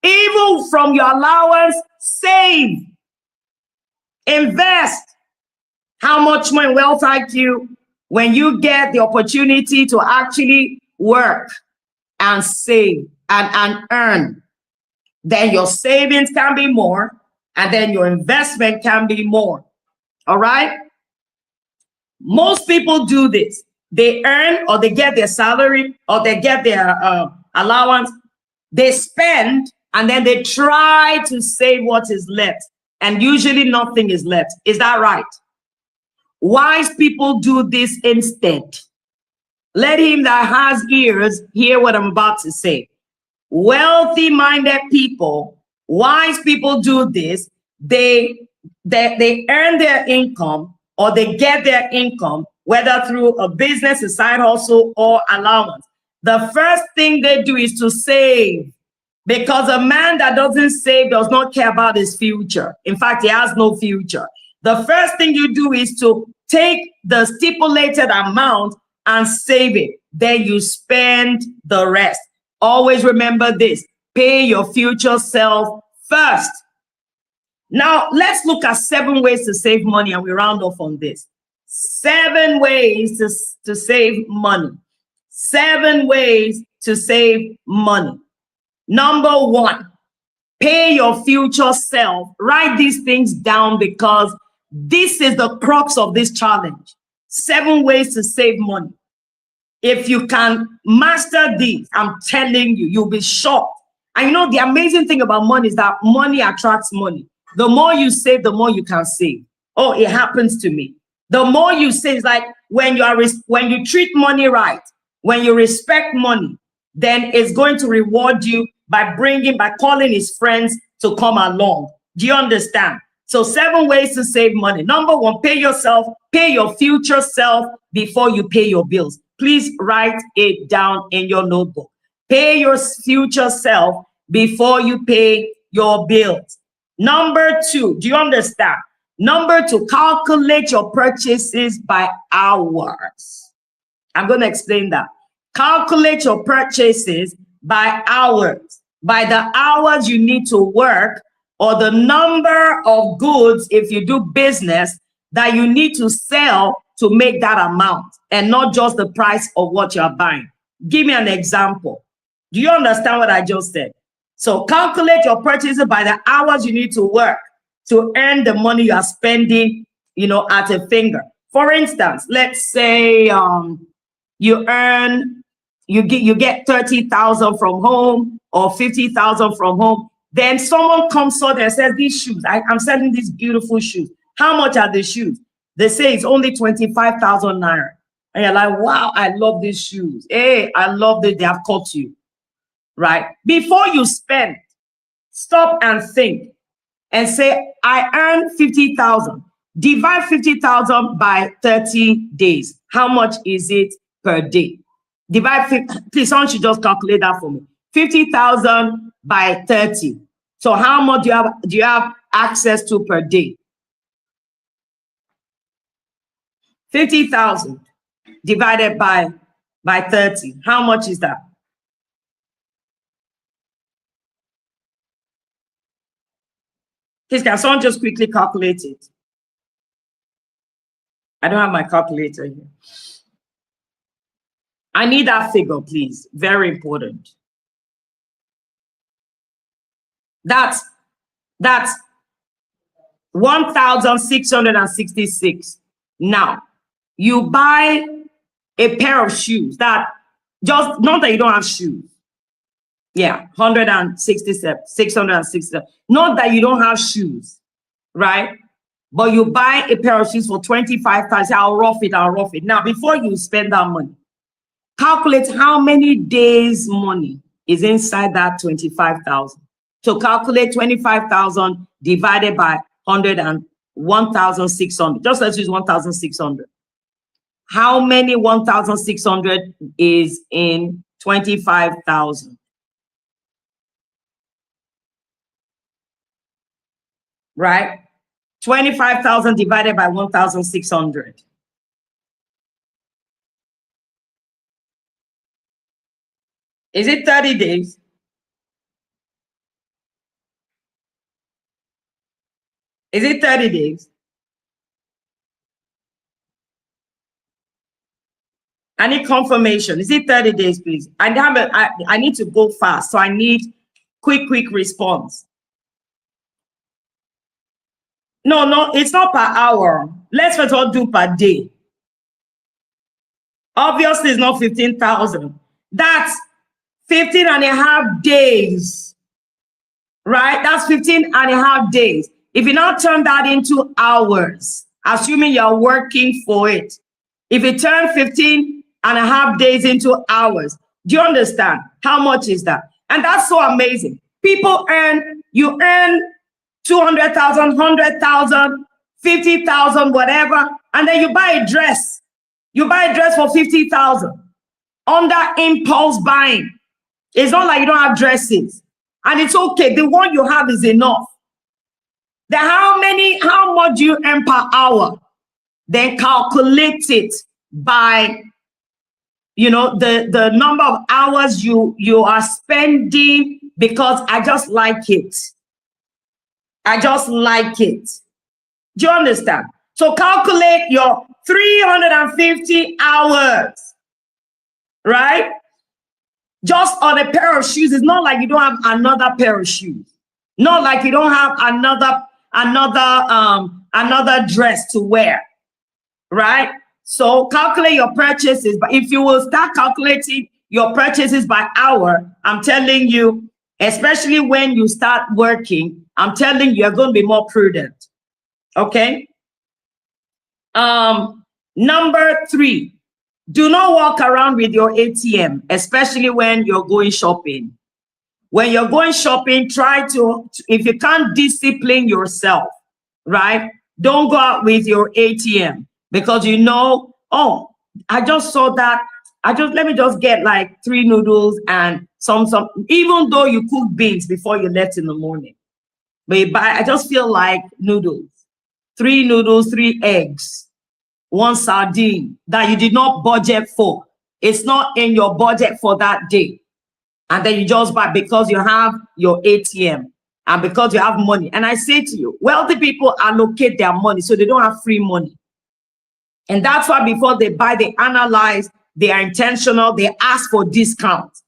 Even from your allowance, save, invest. How much more in Wealth IQ when you get the opportunity to actually work and save and earn? Then your savings can be more, and then your investment can be more. All right? Most people do this. They earn or they get their salary or they get their allowance. They spend. And then they try to save what is left. And usually nothing is left. Is that right? Wise people do this instead. Let him that has ears hear what I'm about to say. Wealthy-minded people, wise people do this. They earn their income, or they get their income, whether through a business, a side hustle, or allowance. The first thing they do is to save, because a man that doesn't save does not care about his future. In fact, he has no future. The first thing you do is to take the stipulated amount and save it. Then you spend the rest. Always remember this: pay your future self first. Now, let's look at 7 ways to save money, and we round off on this. 7 ways to save money. 7 ways to save money. Number 1, pay your future self. Write these things down, because this is the crux of this challenge. 7 ways to save money. If you can master these, I'm telling you, you'll be shocked. And you know, the amazing thing about money is that money attracts money. The more you save, the more you can save. Oh, it happens to me. The more you save, it's like when you treat money right, when you respect money, then it's going to reward you by calling his friends to come along. Do you understand? So 7 ways to save money. Number 1, pay your future self before you pay your bills. Please write it down in your notebook. Pay your future self before you pay your bills. Number 2, do you understand? Number 2, calculate your purchases by hours. I'm going to explain that. Calculate your purchases by hours, by the hours you need to work, or the number of goods, if you do business, that you need to sell to make that amount, and not just the price of what you're buying. Give me an example. Do you understand what I just said? So calculate your purchases by the hours you need to work to earn the money you are spending, at a finger. For instance, let's say you get 30,000 from home, or 50,000 from home. Then someone comes out and says, these shoes, I'm selling these beautiful shoes. How much are the shoes? They say it's only 25,000 naira. And you're like, wow, I love these shoes. Hey, I love that they have caught you. Right? Before you spend, stop and think and say, I earn 50,000. Divide 50,000 by 30 days. How much is it per day? Please, someone should just calculate that for me. 50,000 by 30. So how much do you have access to per day? 50,000 divided by 30. How much is that? Please, can someone just quickly calculate it? I don't have my calculator here. I need that figure, please. Very important. That's 1,666. Now, you buy a pair of shoes not that you don't have shoes. Yeah, 167, 667. Not that you don't have shoes, right? But you buy a pair of shoes for 25,000. I'll rough it. Now, before you spend that money, calculate how many days money is inside that 25,000. So calculate 25,000 divided by 1,600. Just let's use 1,600. How many 1,600 is in 25,000? Right? 25,000 divided by 1,600. Is it 30 days? Is it 30 days? I need confirmation. Is it 30 days, please? I need to go fast, so I need quick response. No, it's not per hour. Let's first of all do per day. Obviously, it's not 15,000. That's 15 and a half days, right? That's 15 and a half days. If you now turn that into hours, assuming you're working for it, if you turn 15 3.5 days into hours. Do you understand? How much is that? And that's so amazing. People you earn 200,000, 100,000, 50,000, whatever, and then you buy a dress. You buy a dress for 50,000 under impulse buying. It's not like you don't have dresses, and it's okay. The one you have is enough. Then how much do you earn per hour? Then calculate it by, you know, the number of hours you are spending, because I just like it. I just like it. Do you understand? So calculate your 350 hours, right? Just on a pair of shoes. It's not like you don't have another pair of shoes. Not like you don't have another dress to wear, right? So calculate your purchases. But if you will start calculating your purchases by hour, I'm telling you, especially when you start working, I'm telling you, you're going to be more prudent. Okay. Number 3, do not walk around with your ATM, especially when you're going shopping. When you're going shopping, try to, if you can't discipline yourself, right? Don't go out with your ATM, because you know, oh, I just saw that. Let me just get like 3 noodles and some, even though you cook beans before you left in the morning. But I just feel like noodles. 3 noodles, 3 eggs, 1 sardine that you did not budget for. It's not in your budget for that day. And then you just buy because you have your ATM and because you have money. And I say to you, wealthy people allocate their money so they don't have free money. And that's why before they buy, they analyze, they are intentional, they ask for discounts.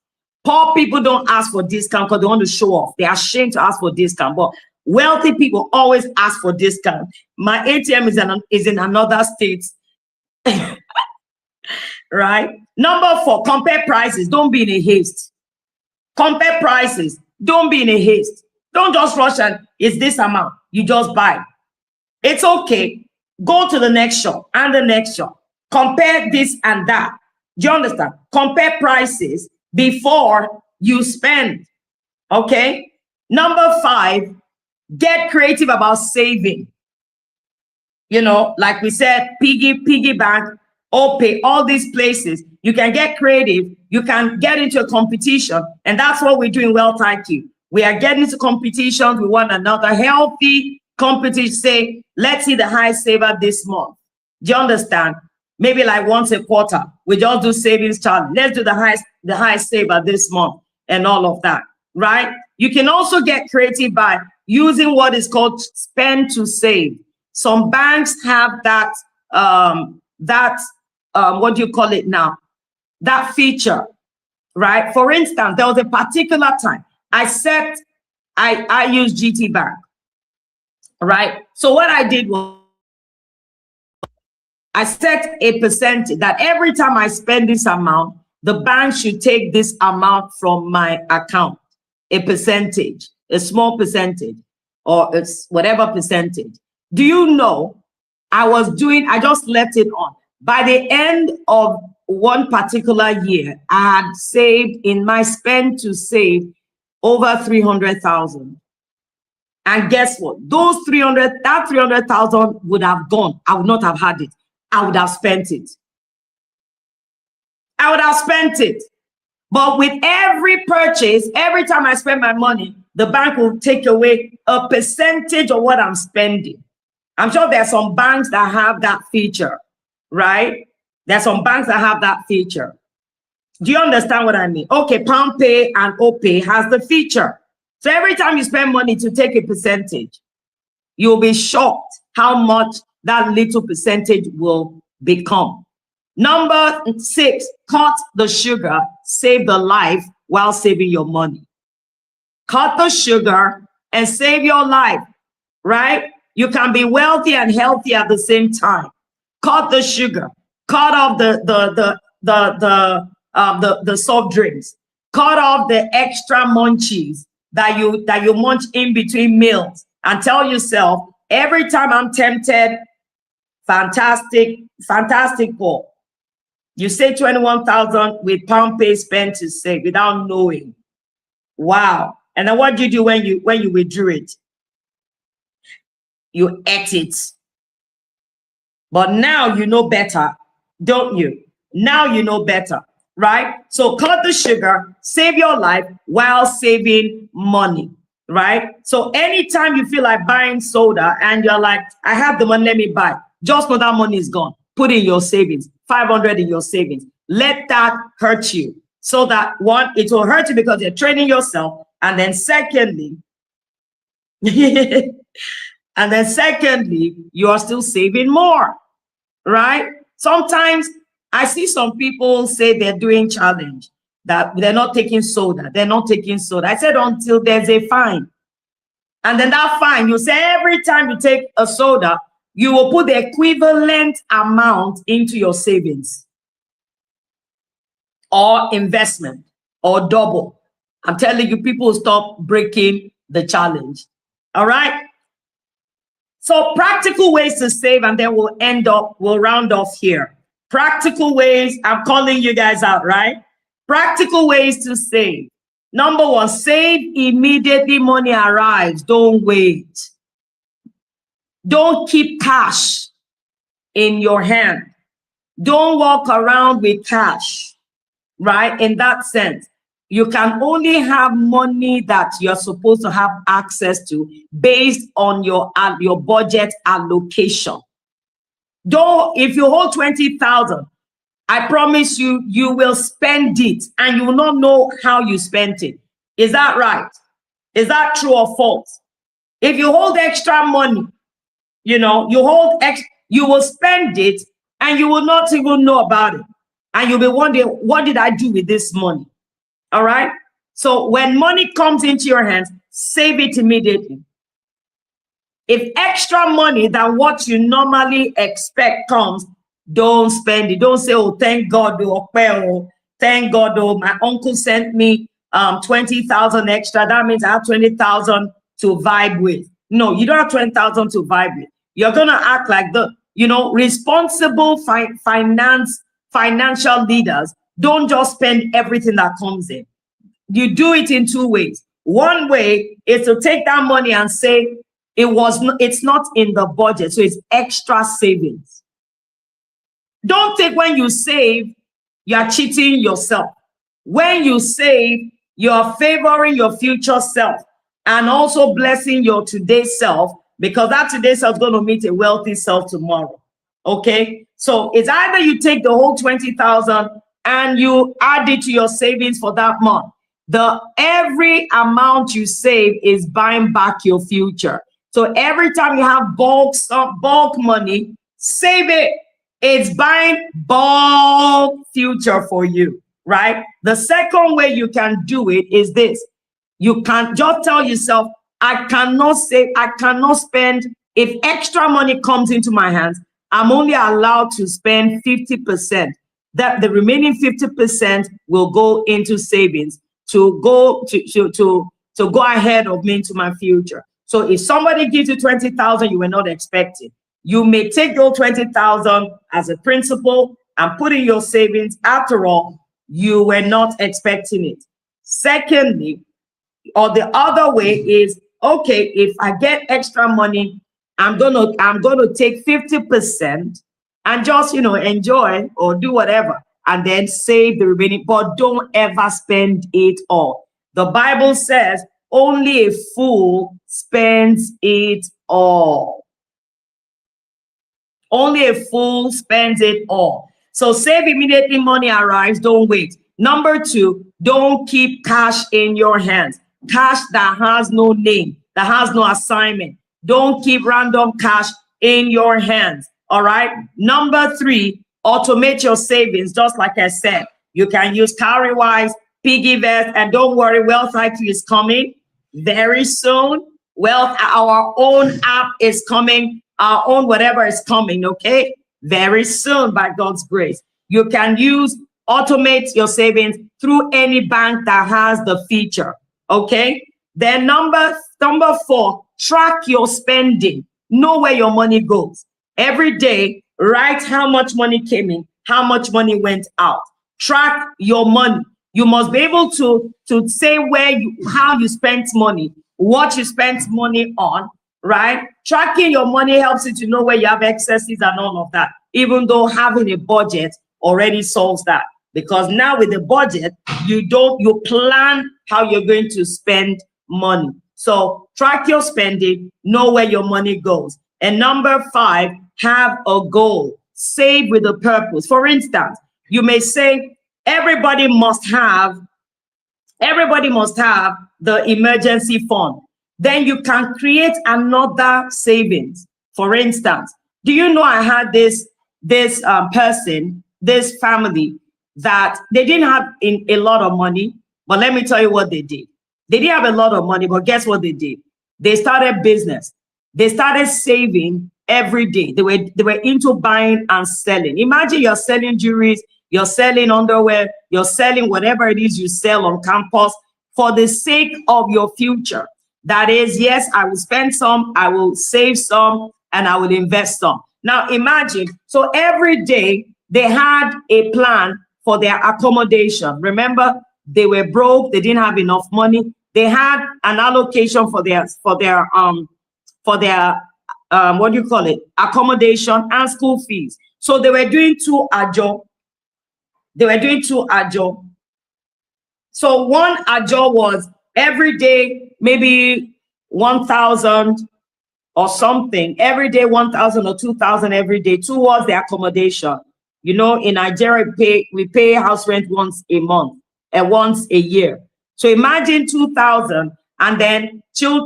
Poor people don't ask for discount because they want to show off. They are ashamed to ask for discount. But wealthy people always ask for discount. My ATM is in another state. Right? Number 4, compare prices. Don't be in a haste. Compare prices. Don't be in a haste. Don't just rush and it's this amount. You just buy. It's okay. Go to the next shop and the next shop. Compare this and that. Do you understand? Compare prices before you spend. Okay? Number 5, get creative about saving. You know, like we said, piggy bank, OPay, all these places. You can get creative. You can get into a competition. And that's what we do in Wealth IQ. We are getting into competitions with one another. Healthy competition. Say, let's see the high saver this month. Do you understand? Maybe like once a quarter. We just do savings challenge. Let's do the high saver this month and all of that. Right? You can also get creative by using what is called spend to save. Some banks have that, what do you call it now? That feature, right? For instance, there was a particular time I used GT Bank, right? So what I did was I set a percentage that every time I spend this amount, the bank should take this amount from my account, a percentage, a small percentage, or it's whatever percentage. Do you know, I just left it on. By the end of one particular year, I had saved in my spend to save over 300,000. And guess what? That 300,000 would have gone. I would not have had it. I would have spent it. But with every purchase, every time I spend my money, the bank will take away a percentage of what I'm spending. I'm sure there are some banks that have that feature, right? There are some banks that have that feature. Do you understand what I mean? Okay, PalmPay and OPay has the feature. So every time you spend money to take a percentage, you'll be shocked how much that little percentage will become. Number 6, cut the sugar, save the life while saving your money. Cut the sugar and save your life, right? You can be wealthy and healthy at the same time. Cut the sugar, cut off the soft drinks, cut off the extra munchies that you munch in between meals, and tell yourself, every time I'm tempted, fantastic Paul. You say 21,000 with PalmPay spent to save without knowing. Wow. And then what do you do when you withdrew it? You ate it. But now you know better, don't you? Now you know better, right? So cut the sugar, save your life while saving money, right? So anytime you feel like buying soda and you're like, I have the money, let me buy. Just know that money is gone. Put in your savings, 500 in your savings. Let that hurt you. So that one, it will hurt you because you're training yourself. And then secondly, you are still saving more, right? Sometimes I see some people say they're doing challenge, that they're not taking soda. They're not taking soda. I said until there's a fine. And then that fine, you say every time you take a soda, you will put the equivalent amount into your savings or investment or double. I'm telling you, people will stop breaking the challenge. All right. So practical ways to save, and then we'll round off here. Practical ways, I'm calling you guys out, right? Practical ways to save. Number one, save immediately money arrives. Don't wait. Don't keep cash in your hand. Don't walk around with cash, right? In that sense, you can only have money that you're supposed to have access to based on your budget allocation. If you hold 20,000, I promise you, you will spend it and you will not know how you spent it. Is that right? Is that true or false? If you hold extra money, you will spend it and you will not even know about it. And you'll be wondering, what did I do with this money? All right. So when money comes into your hands, save it immediately. If extra money than what you normally expect comes, don't spend it. Don't say, oh, thank God, thank God, my uncle sent me 20,000 extra. That means I have 20,000 to vibe with. No, you don't have 20,000 to vibe with. You're gonna act like responsible financial leaders. Don't just spend everything that comes in. You do it in two ways. One way is to take that money and say it's not in the budget, so it's extra savings. Don't think when you save, you are cheating yourself. When you save, you are favoring your future self and also blessing your today self, because that today self is going to meet a wealthy self tomorrow. Okay, so it's either you take the whole 20,000 and you add it to your savings for that month. Every amount you save is buying back your future. So every time you have bulk money, save it. It's buying bulk future for you, right? The second way you can do it is this. You can just tell yourself, I cannot spend. If extra money comes into my hands, I'm only allowed to spend 50%. That the remaining 50% will go into savings to go ahead of me into my future. So if somebody gives you 20,000 you were not expecting, you may take those 20,000 as a principal and put in your savings. After all, you were not expecting it. Secondly, or the other way is, okay, if I get extra money, I'm gonna take 50% and just enjoy or do whatever, and then save the remaining, but don't ever spend it all. The Bible says only a fool spends it all. Only a fool spends it all. So save immediately money arrives, don't wait. Number two, don't keep cash in your hands. Cash that has no name, that has no assignment. Don't keep random cash in your hands. All right. Number three, automate your savings. Just like I said, you can use Cowrywise, Piggyvest, and don't worry, Wealth IQ is coming very soon. Our own app is coming, our own whatever is coming, okay? Very soon, by God's grace. You can automate your savings through any bank that has the feature, okay? Then number four, track your spending. Know where your money goes. Every day, write how much money came in, how much money went out. Track your money. You must be able to say how you spent money, what you spent money on, right? Tracking your money helps you to know where you have excesses and all of that, even though having a budget already solves that. Because now with the budget, you plan how you're going to spend money. So track your spending, know where your money goes. And number 5, have a goal. Save with a purpose. For instance, you may say everybody must have the emergency fund. Then you can create another savings. For instance, do you know I had this family that they didn't have a lot of money, but let me tell you what they did. They didn't have a lot of money, but guess what they did? They started business. They started saving every day. They were into buying and selling. Imagine you're selling jewelries, you're selling underwear, you're selling whatever it is you sell on campus for the sake of your future. That is, yes, I will spend some, I will save some, and I will invest some. Now imagine, so every day they had a plan for their accommodation. Remember, they were broke, they didn't have enough money. They had an allocation for their what do you call it, accommodation and school fees. So they were doing 2 ajo. So one ajo was every day maybe 1,000 or something, every day 1,000 or 2,000 every day towards the accommodation. You know, in Nigeria, we pay house rent once a month and once a year. So imagine 2,000 and then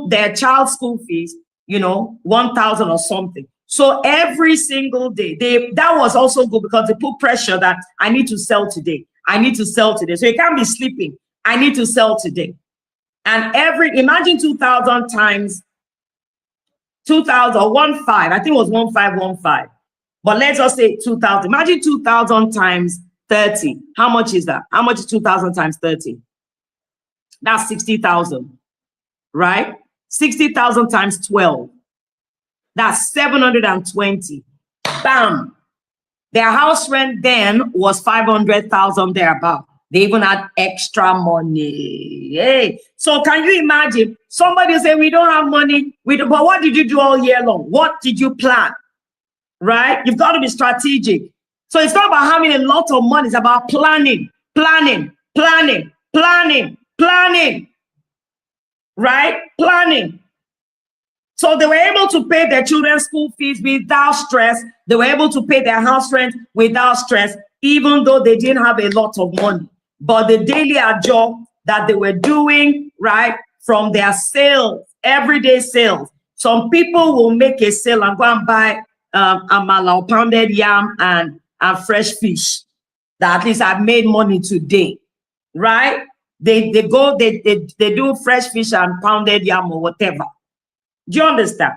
their child school fees, you know, 1,000 or something. So every single day, that was also good because they put pressure that I need to sell today. I need to sell today. So you can't be sleeping. I need to sell today. And imagine 2,000 times 2,000 or 15, I think it was 1515. But let's just say 2,000. Imagine 2,000 times 30. How much is that? How much is 2,000 times 30? That's 60,000, right? 60,000 times 12. That's 720. Bam. Their house rent then was 500,000 thereabout. They even had extra money. Hey, so can you imagine? Somebody say we don't have money. But what did you do all year long? What did you plan? Right? You've got to be strategic. So it's not about having a lot of money. It's about planning. Right? Planning. So they were able to pay their children's school fees without stress. They were able to pay their house rent without stress, even though they didn't have a lot of money. But the daily job that they were doing, right, from their sales, everyday sales. Some people will make a sale and go and buy amala or pounded yam and fresh fish. That at least I've made money today, right? They do fresh fish and pounded yam or whatever. Do you understand?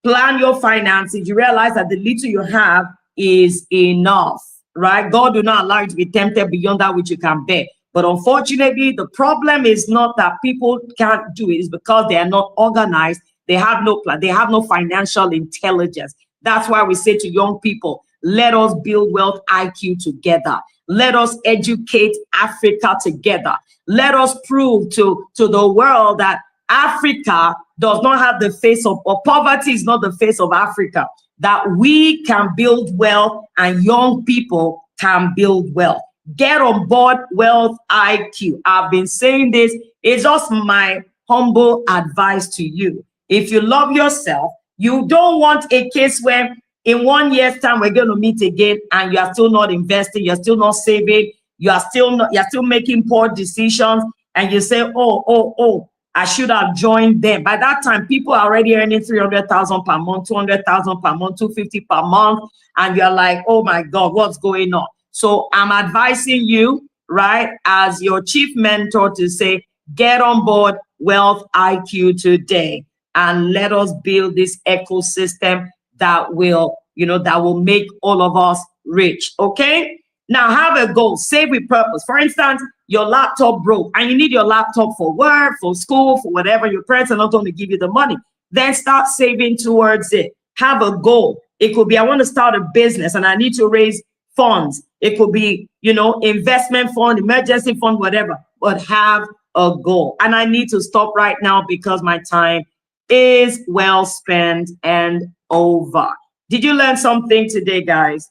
Plan your finances. You realize that the little you have is enough, right? God will not allow you to be tempted beyond that which you can bear. But unfortunately, the problem is not that people can't do it. It's because they are not organized. They have no plan. They have no financial intelligence. That's why we say to young people, let us build wealth IQ together. Let us educate Africa together. Let us prove to the world that Africa does not have the face of, or poverty is not the face of Africa, that we can build wealth and young people can build wealth. Get on board Wealth IQ. I've been saying this. It's just my humble advice to you. If you love yourself, you don't want a case where in 1 year's time we're going to meet again and you are still not investing, you're still not saving, you're still making poor decisions, and you say, oh, I should have joined them. By that time, people are already earning 300,000 per month, 200,000 per month, 250 per month, and you're like, oh my God, what's going on? So I'm advising you, right, as your chief mentor, to say, get on board Wealth IQ today, and let us build this ecosystem that will, that will make all of us rich. Okay? Now have a goal, save with purpose. For instance, your laptop broke and you need your laptop for work, for school, for whatever. Your parents are not going to give you the money. Then start saving towards it. Have a goal. It could be, I want to start a business and I need to raise funds. It could be, investment fund, emergency fund, whatever, but have a goal. And I need to stop right now because my time is well spent and over. Did you learn something today, guys?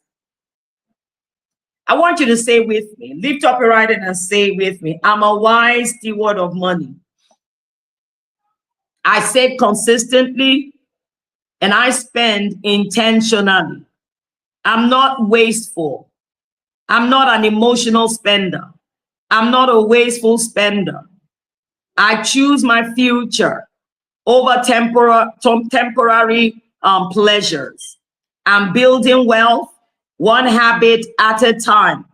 I want you to say with me, lift up your right hand and say with me, I'm a wise steward of money. I save consistently and I spend intentionally. I'm not wasteful. I'm not an emotional spender. I'm not a wasteful spender. I choose my future over temporary pleasures. I'm building wealth one habit at a time.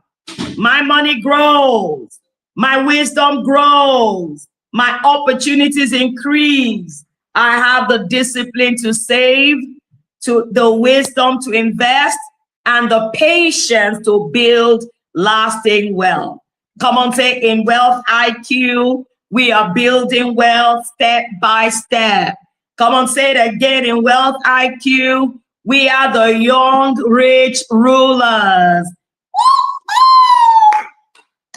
My money grows. My wisdom grows. My opportunities increase. I have the discipline to save, to the wisdom to invest, and the patience to build lasting wealth. Come on, say, in Wealth IQ, we are building wealth step by step. Come on, say it again. In Wealth IQ, we are the young, rich rulers.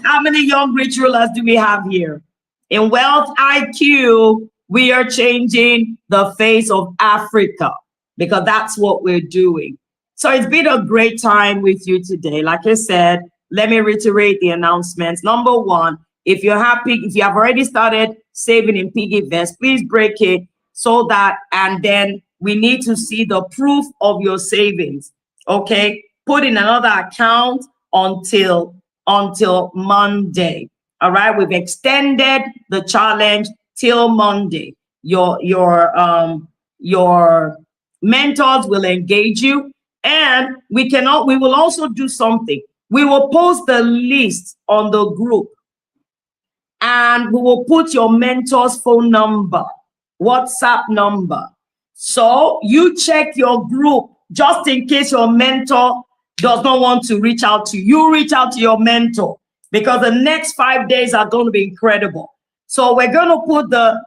How many young, rich rulers do we have here? In Wealth IQ, we are changing the face of Africa because that's what we're doing. So it's been a great time with you today. Like I said, let me reiterate the announcements. Number one, if you're happy, if you have already started saving in PiggyVest, please break it so that, and then we need to see the proof of your savings. Okay, put in another account until Monday. All right, we've extended the challenge till Monday. Your mentors will engage you, and we will also do something. We will post the list on the group, and we will put your mentor's phone number, WhatsApp number. So you check your group just in case your mentor does not want to reach out to you. You reach out to your mentor because the next 5 days are going to be incredible. So we're going to put the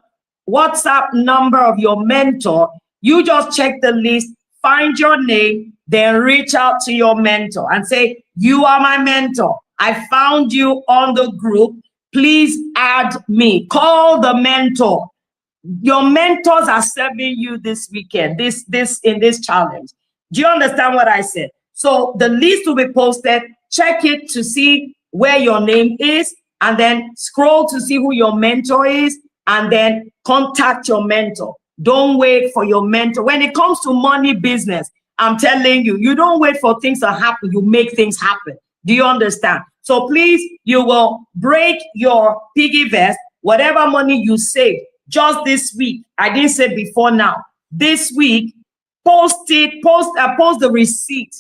WhatsApp number of your mentor. You just check the list, find your name, then reach out to your mentor and say, you are my mentor. I found you on the group. Please add me. Call the mentor. Your mentors are serving you this weekend, in this challenge. Do you understand what I said? So the list will be posted. Check it to see where your name is, and then scroll to see who your mentor is, and then contact your mentor. Don't wait for your mentor. When it comes to money business, I'm telling you, you don't wait for things to happen. You make things happen. Do you understand? So please, you will break your PiggyVest, whatever money you save just this week. I didn't say before now. This week, post the receipt,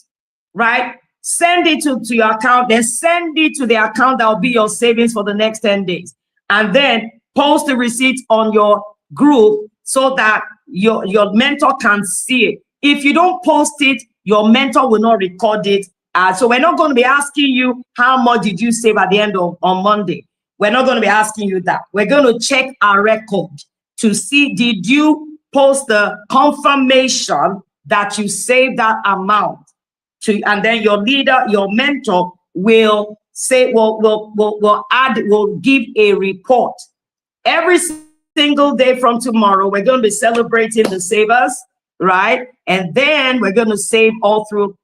right? Send it to your account, then send it to the account that will be your savings for the next 10 days. And then post the receipt on your group so that your mentor can see it. If you don't post it, your mentor will not record it. So we're not going to be asking you how much did you save at the end of on Monday. We're not going to be asking you that. We're going to check our record to see, did you post the confirmation that you saved that amount? And then your leader, your mentor will say, will give a report. Every single day from tomorrow, we're going to be celebrating the savers, right? And then we're going to save all through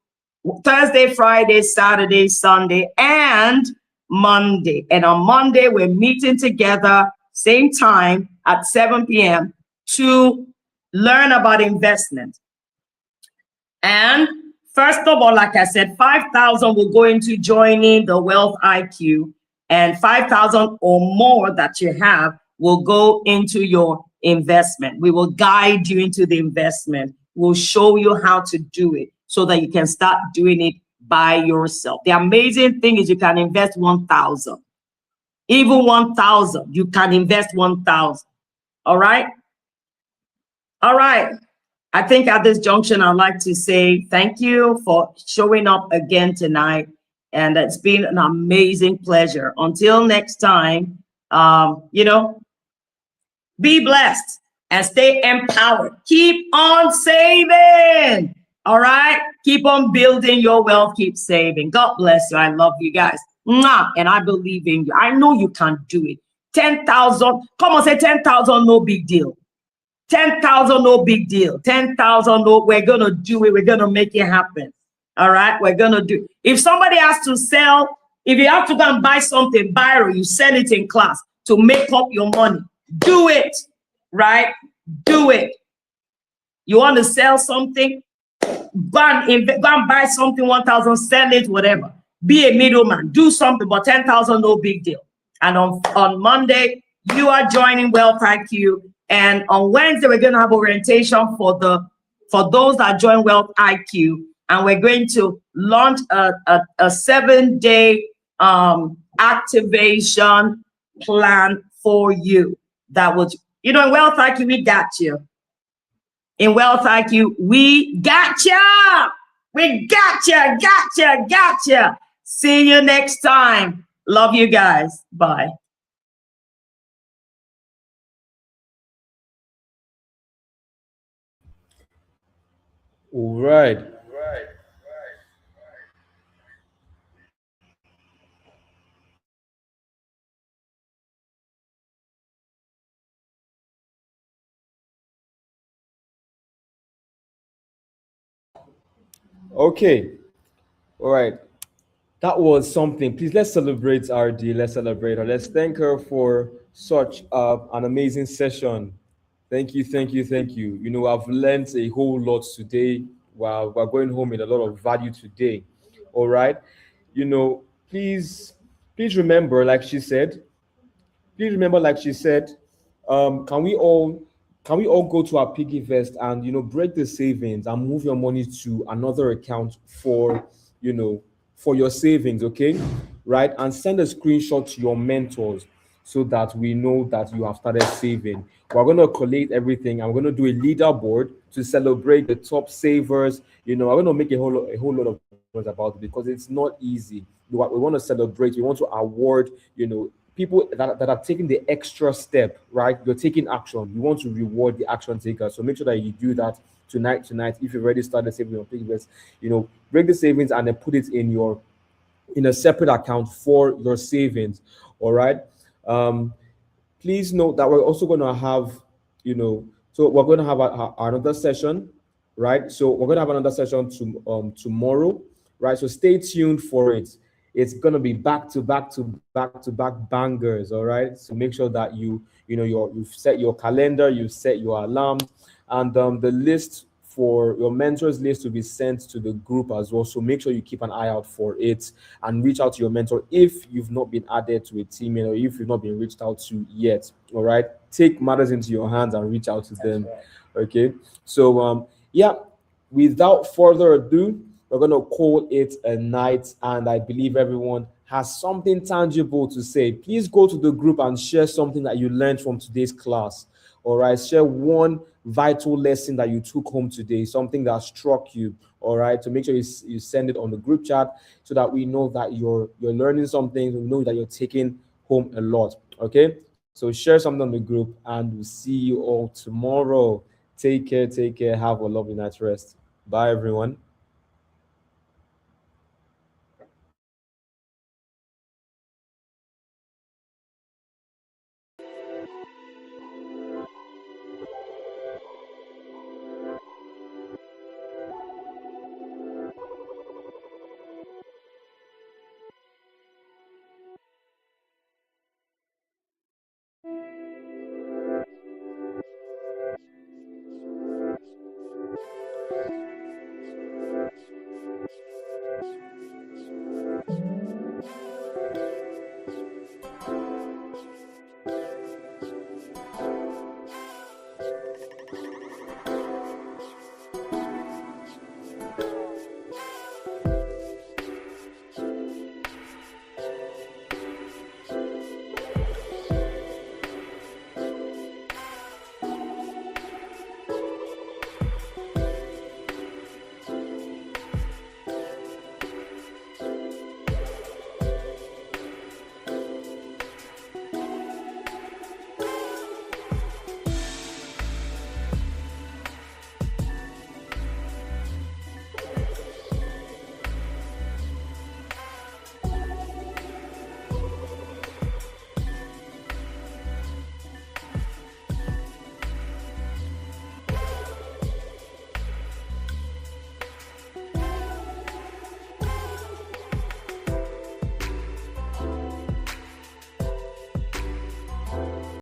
Thursday, Friday, Saturday, Sunday, and Monday. And on Monday, we're meeting together, same time at 7 p.m. to learn about investment. And first of all, like I said, 5,000 will go into joining the Wealth IQ, and 5,000 or more that you have will go into your investment. We will guide you into the investment. We'll show you how to do it so that you can start doing it by yourself. The amazing thing is you can invest 1,000. Even 1,000, you can invest 1,000. All right? All right. I think at this junction, I'd like to say thank you for showing up again tonight. And it's been an amazing pleasure. Until next time, be blessed and stay empowered. Keep on saving. All right. Keep on building your wealth. Keep saving. God bless you. I love you guys. Mwah. And I believe in you. I know you can do it. 10,000. Come on, say 10,000. No big deal. 10,000. No big deal. 10,000. No, we're going to do it. We're going to make it happen. All right. We're going to do it. If somebody has to sell, if you have to go and buy something, buy it, you sell it in class to make up your money. Do it. Right? Do it. You want to sell something? Go and buy something, 1,000, sell it, whatever. Be a middleman. Do something, but 10,000, no big deal. And on Monday, you are joining Wealth IQ. And on Wednesday, we're going to have orientation for those that join Wealth IQ. And we're going to launch a 7-day activation plan for you. That would, in Wealth IQ, we got you. In Wealth IQ, we gotcha. We gotcha. See you next time. Love you guys. Bye. All right. Okay. All right. That was something. Please let's celebrate RD. Let's celebrate her. Let's thank her for such an amazing session. Thank you, thank you, thank you. I've learned a whole lot today. While we're going home with a lot of value today. All right. Please, please remember, like she said, can we all go to our piggy vest and break the savings and move your money to another account for your savings, okay? Right? And send a screenshot to your mentors so that we know that you have started saving. We're going to collate everything. I'm going to do a leaderboard to celebrate the top savers. I'm going to make a whole lot of noise about it because it's not easy. We want to celebrate. We want to award, people that are taking the extra step, right? You're taking action. You want to reward the action takers. So make sure that you do that tonight. If you've already started saving your piggy, break the savings and then put it in a separate account for your savings. All right. Please note that we're also going to have, so we're going to have another session, right? So we're going to have another session tomorrow, right? So stay tuned for it. It's going to be back to back bangers, all right? So make sure that you've set your calendar, you've set your alarm, and the list for your mentors list to be sent to the group as well. So make sure you keep an eye out for it and reach out to your mentor if you've not been added to a team or if you've not been reached out to yet. All right. Take matters into your hands and reach out to them. Right. Okay. So without further ado, we're gonna call it a night, and I believe everyone has something tangible to say. Please go to the group and share something that you learned from today's class. All right, share one vital lesson that you took home today, something that struck you. All right, so make sure you send it on the group chat so that we know that you're learning something. We know that you're taking home a lot. Okay, so share something on the group, and we'll see you all tomorrow. Take care. Have a lovely night's rest. Bye, everyone.